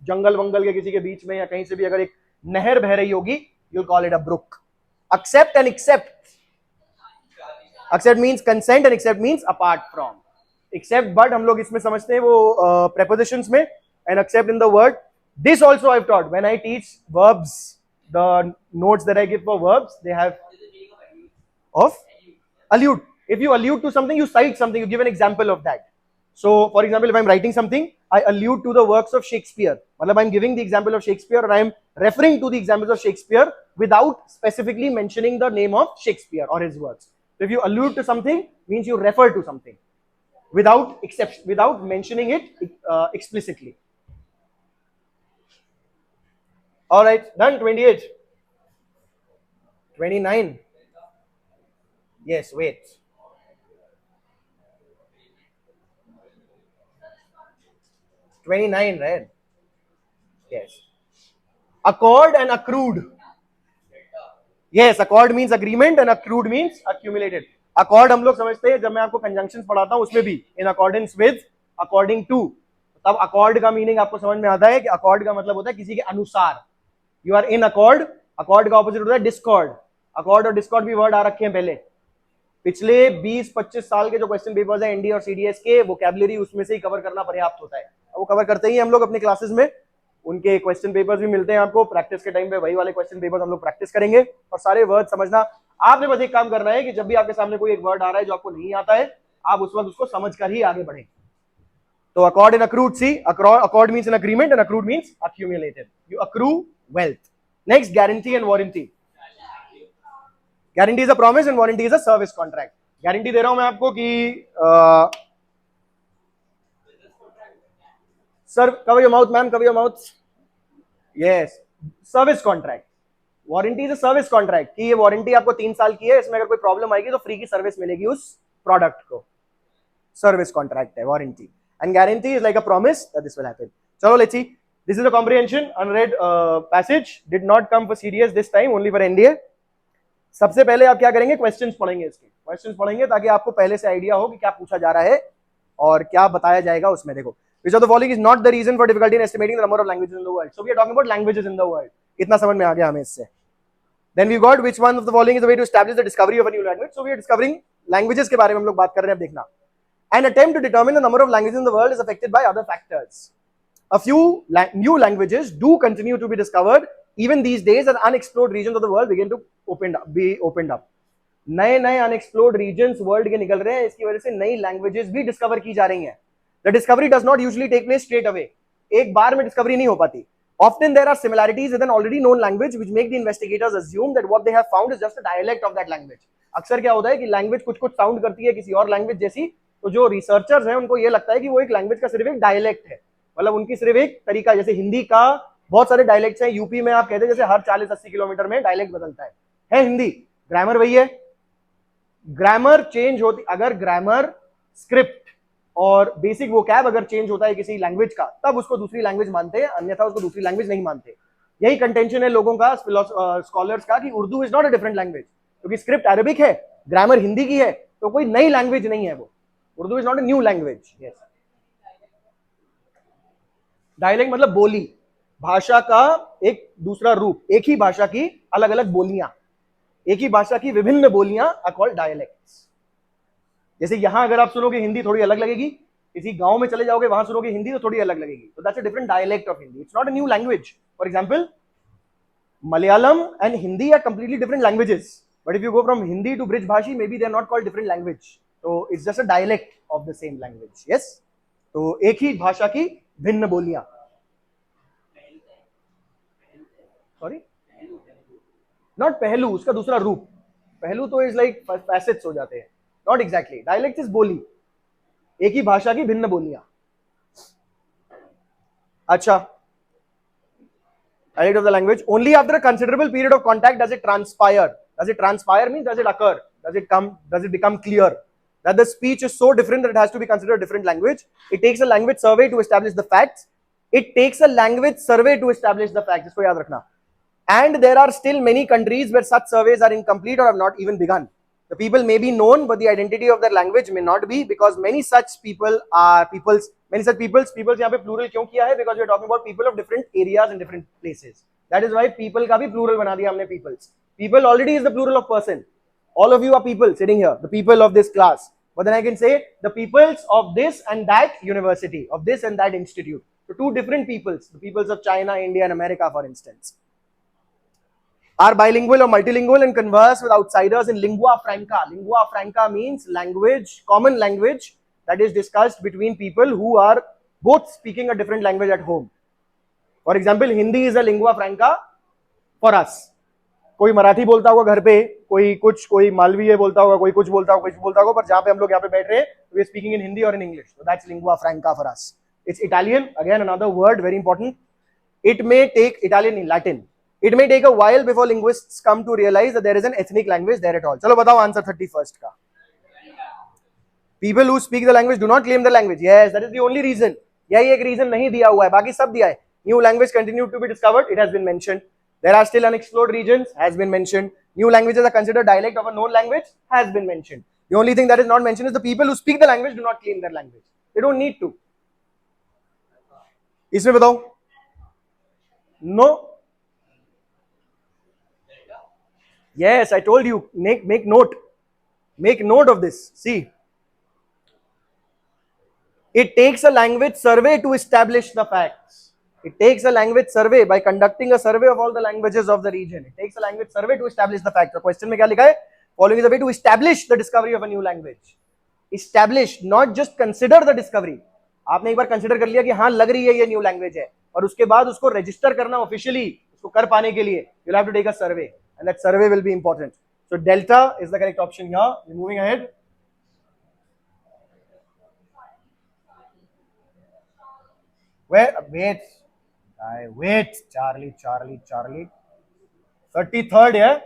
A: जंगल वंगल के किसी के बीच में या कहीं से भी अगर एक नहर बह रही होगी, you'll call it a brook. Accept and accept. Accept means consent and accept means apart from. Except but हम लोग इसमें समझते हैं वो prepositions में, and accept in the word. This also I've taught when I teach verbs. The notes that I give for verbs, they have of allude. If you allude to something, you cite something, you give an example of that. So for example, if I'm writing something, I allude to the works of Shakespeare. मतलब I'm giving the example of Shakespeare, and I'm referring to the examples of Shakespeare without specifically mentioning the name of Shakespeare or his works. So if you allude to something, means you refer to something without exception, without mentioning it explicitly. All right, done. 28. 29. Yes, wait. $29, right? Yes. Accord and accrued. Yes, accord means agreement and accrued means accumulated. Accord हम लोग समझते हैं जब मैं आपको conjunctions पढ़ाता हूँ उसमें भी in accordance with, according to. तब अकॉर्ड का मीनिंग आपको समझ में आता है कि अकॉर्ड का मतलब होता है किसी के अनुसार, you are in accord. Accord का ऑपोजिट होता है डिस्कॉर्ड। अकॉर्ड और डिस्कॉर्ड भी वर्ड आ रखे हैं पहले। पिछले 20-25 साल के जो क्वेश्चन पेपर्स हैं एनडीए और सीडीएस के, वोकैबुलरी उसमें से ही कवर करना पर्याप्त होता है। वो कवर करते ही हम लोग अपने क्लासेस में, उनके क्वेश्चन पेपर्स भी मिलते हैं आपको प्रैक्टिस के टाइम पे, वही वाले क्वेश्चन पेपर्स हम लोग प्रैक्टिस करेंगे और सारे वर्ड समझना। आपने बस एक काम करना है कि जब भी आपके सामने कोई एक वर्ड आ रहा है जो आपको नहीं आता है, आप उस वक्त उसको समझ कर ही आगे बढ़ें। तो accord and accrued, see, accord means an agreement and accrued means accumulated. You accrue wealth. Next, guarantee and warranty. Guarantee is a promise and warranty is a service contract. Guarantee दे रहा हूं मैं आपको कि sir, cover your mouth, ma'am, cover your mouth. Yes, service contract. Warranty is a service contract कि ये warranty आपको 3 साल की है, इसमें अगर कोई प्रॉब्लम आएगी तो फ्री की सर्विस मिलेगी उस प्रोडक्ट को। सर्विस कॉन्ट्रैक्ट है warranty. And guarantee is like a promise that this will happen. Chalo, let's see. This is a comprehension. Unread passage did not come for CDS this time, only for NDA. सबसे पहले आप क्या करेंगे, questions पढ़ेंगे। इसके questions पढ़ेंगे ताकि आपको पहले से आइडिया हो कि क्या पूछा जा रहा है और क्या बताया जाएगा उसमें। देखो, which of the following is not the reason for difficulty in estimating the number of languages in the world? So we are talking about languages in the world. इतना समझ में आ गया हमें इससे। Then we got which one of the following is the way to establish the discovery of a new language? So we are discovering languages के बारे में हम लोग बात कर रहे हैं। अब देखना, an attempt to determine the number of languages in the world is affected by other factors. A few new languages do continue to be discovered even these days, as unexplored regions of the world begin to be opened up. नए नए unexplored regions world के निकल रहे हैं, इसकी वजह से नई लैंग्वेजेस भी डिस्कवर की जा रही हैं। The discovery does not usually take place straight away. एक बार में डिस्कवरी नहीं हो पाती। Often there are similarities with an already known language which make the investigators assume that what they have found is just a dialect of that language. अक्सर क्या होता है कि लैंग्वेज कुछ कुछ साउंड करती है किसी और लैंग्वेज जैसी, तो जो रिसर्चर्स हैं उनको ये लगता है कि वो एक लैंग्वेज का सिर्फ एक डायलेक्ट है, मतलब उनकी सिर्फ एक तरीका। जैसे हिंदी का बहुत सारे डायलेक्ट्स हैं, यूपी में आप कहते हैं जैसे हर 40-80 किलोमीटर में डायलेक्ट बदलता है हिंदी। ग्रामर वही है, ग्रामर चेंज होती, अगर ग्रामर, स्क्रिप्ट और बेसिक वोकैब अगर चेंज होता है किसी लैंग्वेज का, तब उसको दूसरी लैंग्वेज मानते हैं, अन्यथा उसको दूसरी लैंग्वेज नहीं मानते। यही कंटेंशन है लोगों का, स्कॉलर्स का, कि Urdu is not a different language, क्योंकि स्क्रिप्ट अरबिक है, ग्रामर हिंदी की है, तो कोई नई लैंग्वेज नहीं है वो। Urdu is not a new language. Yes, dialect मतलब बोली, भाषा का एक दूसरा रूप, एक ही भाषा की अलग अलग बोलियां, एक ही भाषा की विभिन्न बोलियां आर कॉल्ड डायलेक्ट्स। जैसे यहां अगर आप सुनोगे हिंदी थोड़ी अलग लगेगी, किसी गांव में चले जाओगे वहां सुनोगे हिंदी तो थोड़ी अलग लगेगी, तो that's a different dialect of Hindi, it's not a new language. For example, Malayalam and Hindi are completely different languages, but if you go from Hindi to Brijbhashi, maybe they are not called different language, so it's just a dialect of the same language. Yes, तो एक ही भाषा की भिन्न बोलियां। Sorry, not पहलू, उसका दूसरा रूप। पहलू तो इज लाइक फैसेट्स हो जाते हैं, नॉट एग्जैक्टली। डायलेक्ट इज बोली, एक ही भाषा की भिन्न बोलियां। अच्छा, dialect of the language. Only after a considerable period of contact does it transpire. Does it transpire means does it occur? Does it become clear that the speech is so different that it has to be considered a different language? It takes a language survey to establish the facts. It takes a language survey to establish the facts. इसको याद रखना. And there are still many countries where such surveys are incomplete or have not even begun. The people may be known, but the identity of their language may not be, because many such people are peoples. Many such peoples यहाँ पे plural क्यों किया है? Because we are talking about people of different areas and different places. That is why people का भी plural बना दिया हमने peoples. People already is the plural of person. All of you are people sitting here, the people of this class. But then I can say the peoples of this and that university, of this and that institute. So two different peoples, the peoples of China, India, and America, for instance, are bilingual or multilingual and converse with outsiders in lingua franca. Lingua franca means language, common language that is discussed between people who are both speaking a different language at home. For example, Hindi is a lingua franca for us. कोई मराठी बोलता होगा घर पे, कोई मालवीय बोलता होगा, कोई कुछ बोलता होगा, पर जहां पे हम लोग यहाँ पे बैठ रहे हैं, we are speaking in Hindi or in English. So that's lingua franca for us. It's Italian, again another word very important. It may take Italian in Latin. It may take a while before linguists come to realize that there is an ethnic language there at all. चलो बताओ answer 31st का. People who speak the language do not claim the language. Yes, that is the only reason. यही एक reason नहीं दिया हुआ है, बाकी सब दिया है. New language continue to be discovered. It has been mentioned. There are still unexplored regions. Has been mentioned. New languages are considered dialect of a known language. Has been mentioned. The only thing that is not mentioned is the people who speak the language do not claim their language. They don't need to. इसमें बताओ, no, yes I told you, make note of this. See, it takes a language survey to establish the facts. It takes a language survey by conducting a survey of all the languages of the region. It takes a language survey to establish the facts. The question में क्या लिखा है? Following is a way to establish the discovery of a new language. Establish, not just consider the discovery. आपने एक बार consider कर लिया कि हाँ लग रही है ये न्यू लैंग्वेज है, और उसके बाद उसको रजिस्टर करना ऑफिशियली, उसको कर पाने के लिए you'll have to take a survey, and that survey will be important. So delta is the correct option here. We're moving ahead. Wait, Charlie. 33rd, yeah?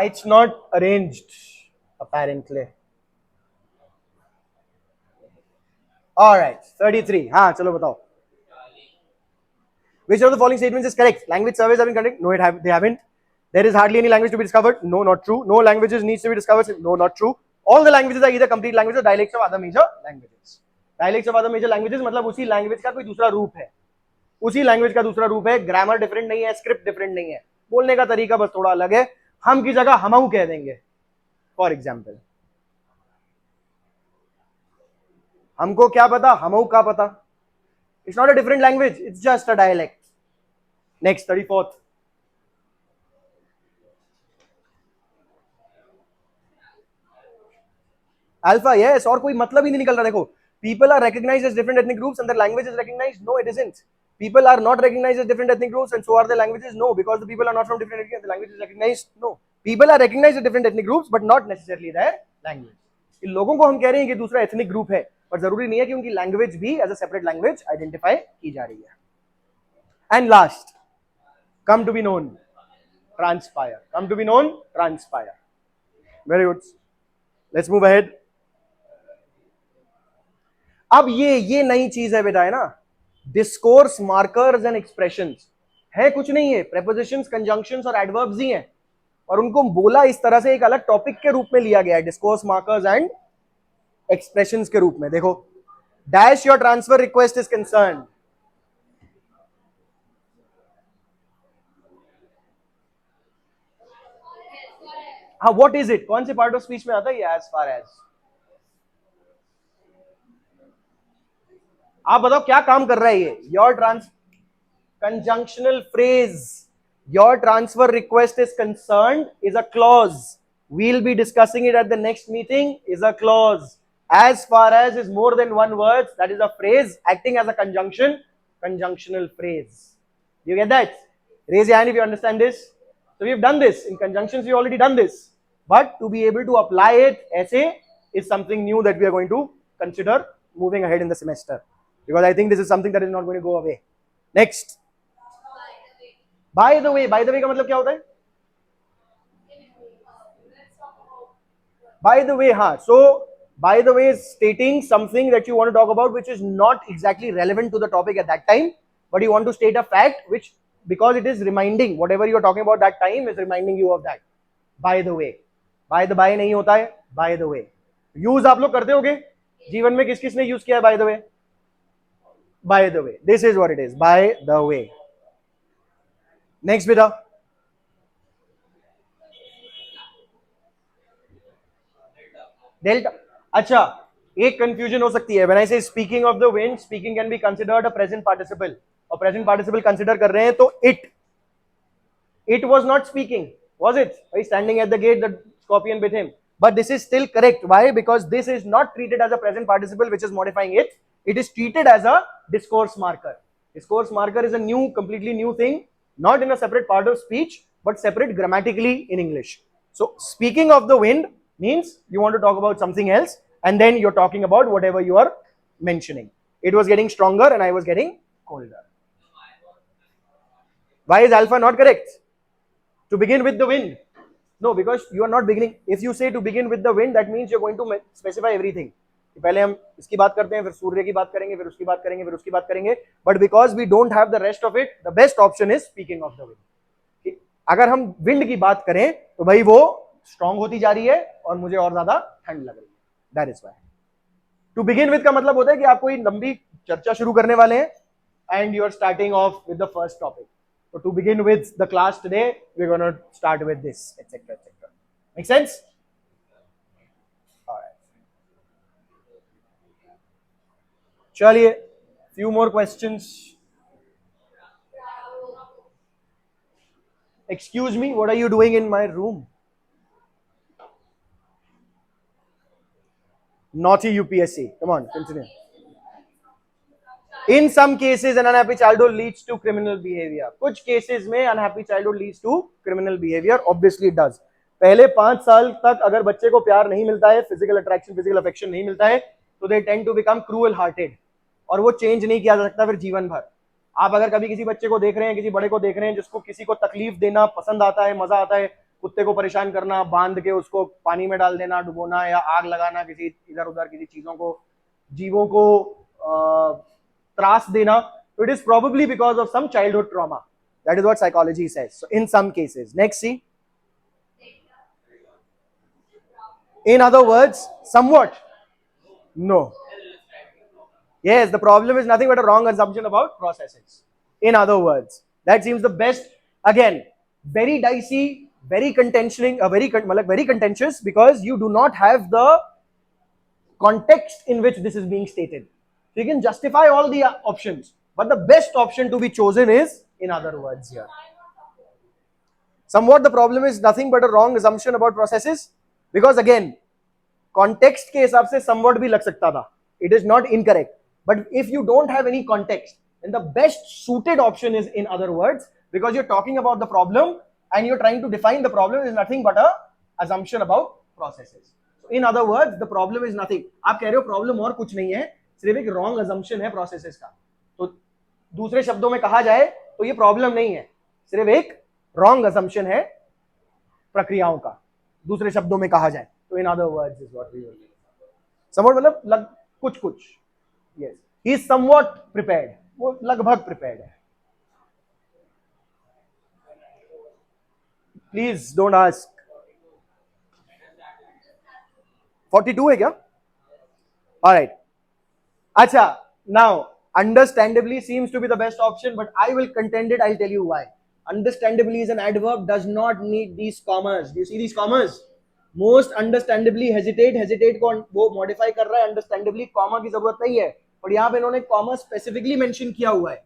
A: It's not arranged, apparently. All right, 33. हाँ, चलो बताओ. Which of the following statements is correct? Language surveys have been conducted? No, they haven't. There is hardly any language to be discovered? No, not true. No languages needs to be discovered? No, not true. All the languages are either complete languages or dialects of other major languages. Dialects of other major languages मतलब उसी language का कोई दूसरा रूप है, उसी language का दूसरा रूप है. ग्रामर डिफरेंट नहीं है, स्क्रिप्ट डिफरेंट नहीं है, बोलने का तरीका बस थोड़ा अलग है. हम की जगह हमऊ कह देंगे, फॉर एग्जाम्पल. हमको क्या पता, हमऊ का पता. It's not a different language, it's just a dialect. Next, 34th. Alpha, yes, और कोई मतलब ही नहीं निकल रहा. देखो, people are recognized as different ethnic groups and their language is recognized. No, it isn't. People are not recognized as different ethnic groups and so are their languages. No, because the people are not from different ethnic groups, the language is recognized. No, people are recognized as different ethnic groups but not necessarily their language. इन लोगों को हम कह रहे हैं कि दूसरा ethnic group है, पर जरूरी नहीं है कि उनकी लैंग्वेज भी as a separate language identify की जा रही है. And last, come to be known, transpire. Come to be known, transpire. Very good. Let's move ahead. अब ये नई चीज है बेटा, है ना. डिस्कोर्स मार्कर्स एंड एक्सप्रेशंस है, कुछ नहीं है. प्रेपोजिशंस, कंजंक्शंस और एडवर्ब्स ही हैं, और उनको बोला इस तरह से एक अलग टॉपिक के रूप में लिया गया है, डिस्कोर्स मार्कर्स एंड एक्सप्रेशंस के रूप में. देखो, dash your transfer request is concern. हाँ, व्हाट इज इट, कौन से पार्ट ऑफ स्पीच में आता है ये एज फार एज. आप बताओ क्या काम कर रहा है ये. Your conjunctional phrase, your transfer request is concerned is a clause. we'll be discussing it at the next meeting. Is a clause. As far as is more than one word, that is a phrase acting as a conjunction, conjunctional phrase. You get that? Raise your hand if you understand this. So we've done this in conjunctions, we've already done this, but to be able to apply it essay is something new that we are going to consider moving ahead in the semester, because I think this is something that is not going to go away. Next, by the way. By the way का मतलब क्या होता है? By the way, हाँ. So by the way is stating something that you want to talk about which is not exactly relevant to the topic at that time, but you want to state a fact which, because it is reminding, whatever you are talking about that time is reminding you of that. By the way. By the by नहीं होता है, by the way. Use आप लोग करते होगे जीवन में, किस किसने यूज किया है by the way? By the way. This is what it is, by the way. Next बेटा. डेल्टा. अच्छा, एक कंफ्यूजन हो सकती है. When I say speaking of the wind, speaking can be considered a present participle, और present participle consider कर रहे हैं तो it was not speaking, was it? भाई standing at the gate the scorpion bit him, but this is still correct. Why? Because this is not treated as a present participle which is modifying it. It is treated as a discourse marker. Discourse marker is a new, completely new thing, not in a separate part of speech but separate grammatically in English. So speaking of the wind means you want to talk about something else, and then you're talking about whatever you are mentioning. It was getting stronger and I was getting colder. Why is alpha not correct? To begin with the wind. No, because you are not beginning. If you say to begin with the wind, that means you're going to specify everything. पहले हम इसकी बात करते हैं, फिर सूर्य की बात करेंगे, फिर उसकी बात करेंगे, फिर उसकी बात करेंगे. But because we don't have the rest of it, the best option is speaking of the wind. अगर हम विंड की बात करें तो भाई वो स्ट्रांग होती जा रही है और मुझे और ज्यादा ठंड लग रही है. That is why. To begin with का मतलब होता है कि आप कोई लंबी चर्चा शुरू करने वाले हैं and you are starting off with the first topic. So to begin with the class today, we're going to start with this, etc., etc. Make sense? All right. चलिए, few more questions. Excuse me, what are you doing in my room? Naughty UPSC. Come on, continue. In some cases, an unhappy childhood leads to criminal behavior. कुछ cases में unhappy childhood leads to criminal behavior. Obviously it does. पहले 5 साल तक अगर बच्चे को प्यार नहीं मिलता है, physical attraction, physical affection नहीं मिलता है, तो they tend to become cruel hearted. और वो change नहीं किया जा सकता फिर जीवन भर. आप अगर कभी किसी बच्चे को देख रहे हैं, किसी बड़े को देख रहे हैं जिसको किसी को तकलीफ देना पसंद आता है, मजा आता है, कुत्ते को परेशान करना, बांध के उसको पानी में डाल देना, डुबोना या आग लगाना, किसी इधर उधर किसी चीजों को, जीवों को त्रास देना, so it is probably because of some childhood trauma. That is what psychology says. So in some cases. Next, see. In other words, somewhat. No. Yes, the problem is nothing but a wrong assumption about processes. In other words, that seems the best. Again, very dicey, very very contentious because you do not have the context in which this is being stated. So you can justify all the options, but the best option to be chosen is in other words here. Somewhat the problem is nothing but a wrong assumption about processes because again, context के हिसाब से somewhat भी लग सकता था. It is not incorrect. But if you don't have any context, then the best suited option is in other words because you're talking about the problem and you're trying to define the problem is nothing but a assumption about processes. So in other words, the problem is nothing. आप कह रहे हो problem और कुछ नहीं है, सिर्फ एक wrong assumption है processes का. तो दूसरे शब्दों में कहा जाए तो ये problem नहीं है, सिर्फ एक wrong assumption है प्रक्रियाओं का. दूसरे शब्दों में कहा जाए तो in other words is what we will do. Somewhat मतलब कुछ. Yes, he is somewhat prepared. वो लगभग prepared है. Please don't ask. 42 है क्या? All right. अच्छा, now understandably seems to be the best option, but I will contend it. I'll tell you why. Understandably is an adverb, does not need these commas. Do you see these commas? Most understandably hesitate को वो modify कर रहा है. Understandably comma की जरूरत नहीं है, पर यहाँ पे इन्होंने comma specifically mention किया हुआ है,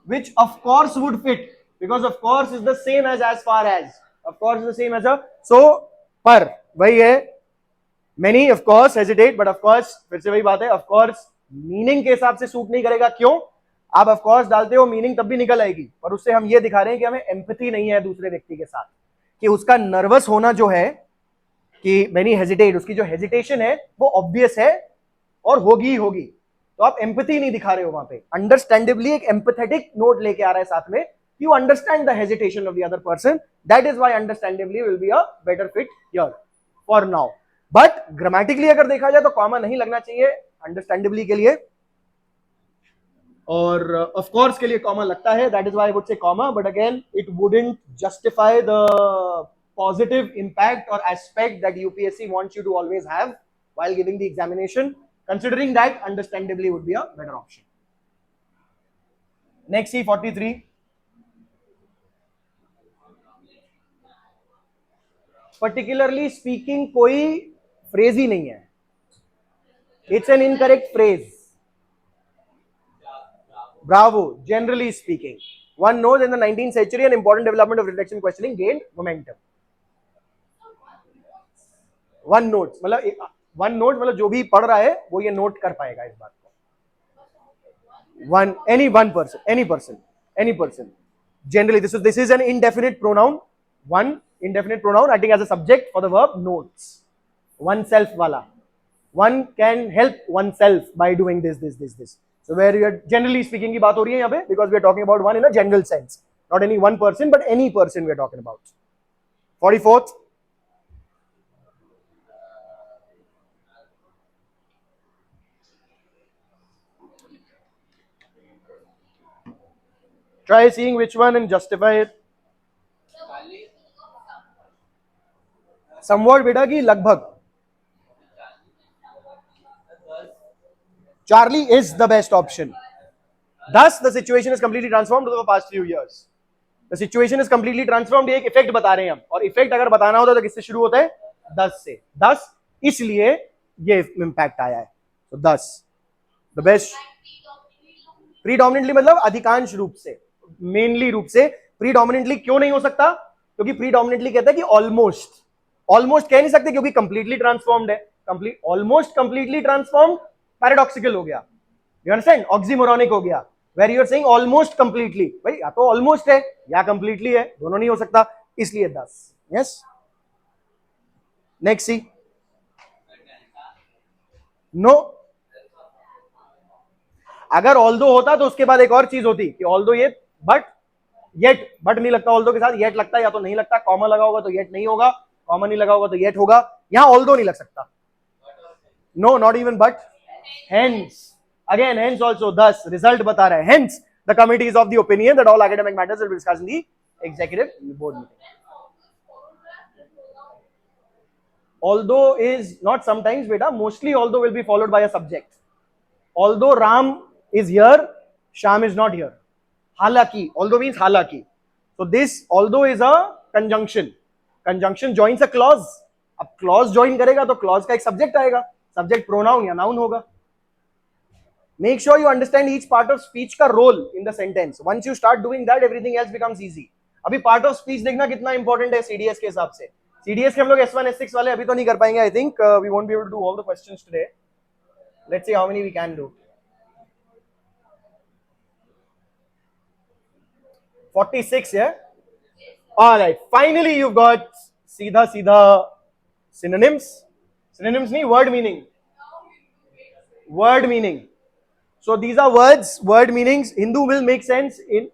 A: which of course would fit because of course is the same as far as. Of course is the same as a. So पर वही है. Many of course hesitate, but of course फिर से वही बात है. Of course meaning के हिसाब से सूट नहीं करेगा. क्यों? आप of course डालते हो, मीनिंग तब भी निकल आएगी, पर उससे हम ये दिखा रहे हैं कि हमें एम्पैथी नहीं है दूसरे व्यक्ति के साथ, कि उसका नर्वस होना जो है कि मैनी हेजिटेट, उसकी जो हेजिटेशन है वो ऑब्वियस है और होगी, तो आप एम्पैथी नहीं दिखा रहे हो वहां पे. अंडरस्टैंडेबली एक एम्पैथेटिक नोट लेके आ रहा है साथ में, you understand the hesitation of the other person. That is why understandably will be a better fit here for now. But grammatically अगर देखा जाए तो कॉमा नहीं लगना चाहिए अंडरस्टैंडेबली के लिए, और ऑफ कोर्स के लिए कॉमा लगता है. That is why I would say comma, but again it wouldn't justify the positive impact or aspect that UPSC wants you to always have while giving the examination. Considering that, understandably would be a better option. Next, see 43. Particularly speaking कोई phrase ही नहीं है. It's an incorrect phrase. Bravo. Generally speaking, one knows in the 19th century an important development of reduction questioning gained momentum. One note मतलब जो भी पढ़ रहा है वो ये नोट कर पाएगा इस बात को. Any person generally this is an indefinite pronoun. One indefinite pronoun acting as a subject for the verb notes. Oneself वाला. One can help oneself by doing this. So where you are generally speaking की बात हो रही है यहाँ पे, because we are talking about one in a general sense, not any one person but any person we are talking about. 44th. Try seeing which one and justify it. Somewhat बेटा की लगभग. Charlie is the best option. Thus, the situation is completely transformed over the past few years. The situation is completely transformed. एक effect बता रहे हैं हम, और effect अगर बताना होता है तो किससे शुरू होता है? 10 से. 10 इसलिए ये इंपैक्ट आया है. तो 10 द बेस्ट. प्रीडोमिनेंटली मतलब अधिकांश रूप से, मेनली रूप से. प्रीडोमिनेंटली क्यों नहीं हो सकता? क्योंकि प्रीडोमिनेंटली कहता है कि ऑलमोस्ट. ऑलमोस्ट कह नहीं सकते क्योंकि कंप्लीटली ट्रांसफॉर्म्ड है. Complete, almost completely transformed paradoxical हो गया. You understand? ऑक्सीमोरॉनिक हो गया. Where you are saying almost completely, भाई या तो ऑलमोस्ट है या कंप्लीटली है, दोनों नहीं हो सकता, इसलिए 10. यस. नेक्स्ट सी. नो. अगर ऑल्दो होता तो उसके बाद एक और चीज होती कि ऑल्दो ये, बट येट. बट नहीं लगता ऑल्दो के साथ, येट लगता है, या तो नहीं लगता. कॉमा लगा होगा तो येट नहीं होगा, कॉमा नहीं लगा होगा तो येट होगा. यहां ऑल्दो नहीं लग सकता. No, not even but. Hence. Again, hence also, thus, result बता रहा है. Hence, the committee is of the opinion that all academic matters will be discussed in the executive board meeting. Although is not sometimes, beta, mostly although will be followed by a subject. Although Ram is here, Sham is not here. Halaki, although means halaki. So this although is a conjunction. Conjunction joins a clause. अब clause join करेगा तो clause का एक subject आएगा. Subject pronoun या noun होगा. Make sure you understand each part of speech का role in the sentence. Once you start doing that, everything else becomes easy. अभी part of speech देखना कितना important है CDS के हिसाब से. CDS के हम लोग S1, S6 वाले अभी तो नहीं कर पाएंगे. I think we won't be able to do all the questions today. Let's see how many we can do. 46, yeah? Alright, finally you've got सीधा synonyms. Synonyms नहीं, word meaning. Word meaning. So these are words, word meanings. Hindu will make sense in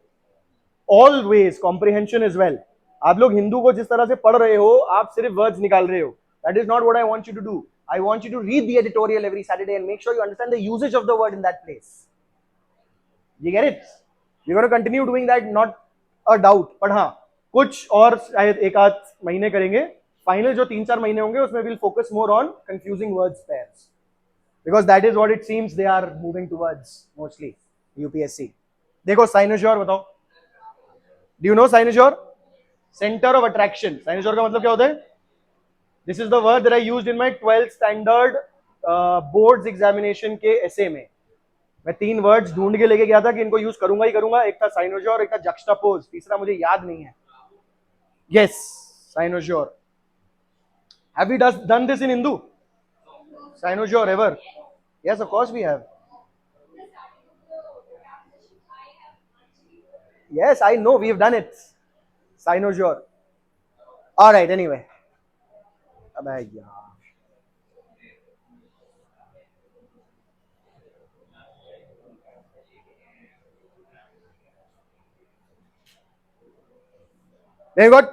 A: all ways, comprehension as well. आप लोग हिंदू को जिस तरह से पढ़ रहे हो, आप सिर्फ वर्ड्स निकाल रहे हो. That is not what I want you to do. I want you to read the editorial every Saturday and make sure you understand the usage of the word in that place. You get it? We're going to continue doing that, not a doubt. But हाँ, कुछ और शायद एक आध महीने करेंगे. Final जो 3-4 महीने होंगे उसमें we'll focus more on confusing words pairs. Because that is what it seems they are moving towards mostly. UPSC. देखो cynosure बताओ. Do you know cynosure? Center of attraction. Cynosure का मतलब क्या होता है? This is the word that I used in my 12th standard boards examination के essay में. मैं 3 words ढूंढ के लेके गया था कि इनको यूज करूंगा ही करूंगा. एक था cynosure, एक था juxtapose, तीसरा मुझे याद नहीं है. Yes, cynosure. Have we done this in Hindu? Cynosure ever? Yes, of course we have. Yes, I know we've done it. Cynosure. All right. Anyway. अबे यार. Then you got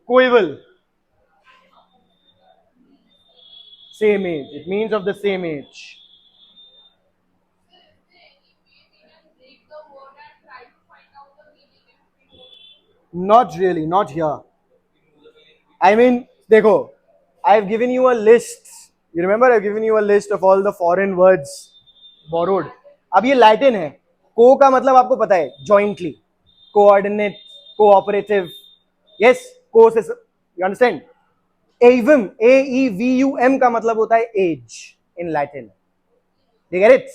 A: coeval. Same age. It means of the same age. Not really, not here. I mean, देखो, I've given you a list. You remember I've given you a list of all the foreign words borrowed. अब ये Latin है. Co का मतलब आपको पता है, jointly, coordinate, cooperative. Yes, co से, you understand? Aevum, A-E-V-U-M का मतलब होता है age in Latin. You get it?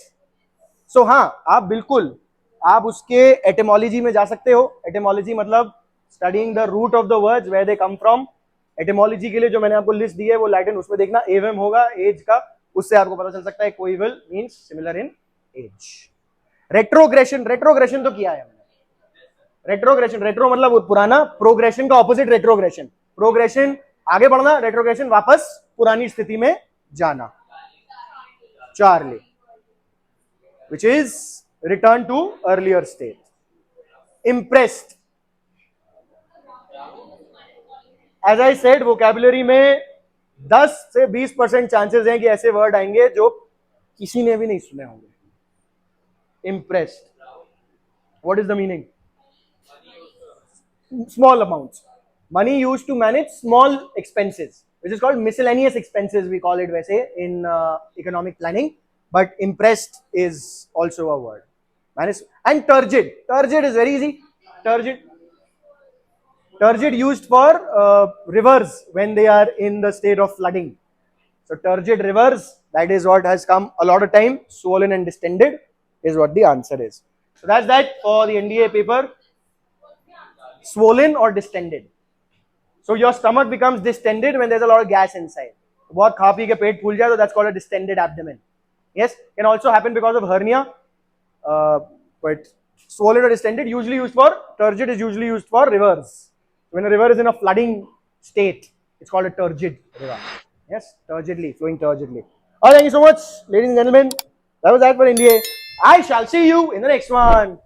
A: So हाँ, आप बिल्कुल, आप उसके etymology में जा सकते हो. Etymology मतलब studying the root of the words where they come from. Etymology के लिए जो मैंने आपको लिस्ट दी है वो लैटिन, उसमें देखना एवम होगा एज का, उससे आपको पता चल सकता है coeval means similar in age. Retrogression, retrogression तो किया है हमने. रेट्रोग्रेशन, रेट्रो मतलब पुराना, प्रोग्रेशन का ऑपोजिट रेट्रोग्रेशन. प्रोग्रेशन आगे बढ़ना, रेट्रोग्रेशन वापस पुरानी स्थिति में जाना. Charlie, which is return to earlier state. Impressed. As I said, vocabulary में 10 से 20% चांसेस हैं कि ऐसे वर्ड आएंगे जो किसी ने भी नहीं सुने होंगे. Impressed. What is the meaning? Small amounts. Money used to manage small expenses, which is called miscellaneous expenses. We call it वैसे in economic planning. but impressed is also a word. And turgid. Turgid is very easy. Turgid used for rivers when they are in the state of flooding. So turgid rivers, that is what has come a lot of time. Swollen and distended is what the answer is. So that's that for the NDA paper. Swollen or distended. So your stomach becomes distended when there's a lot of gas inside. बहुत खा P के पेट फूल जाए तो that's called a distended abdomen. Yes, can also happen because of hernia. But swollen or distended usually used for, turgid is usually used for rivers. When a river is in a flooding state, it's called a turgid river. Yes, turgidly, flowing turgidly. Oh, thank you so much, ladies and gentlemen. That was that for NDA. I shall see you in the next one.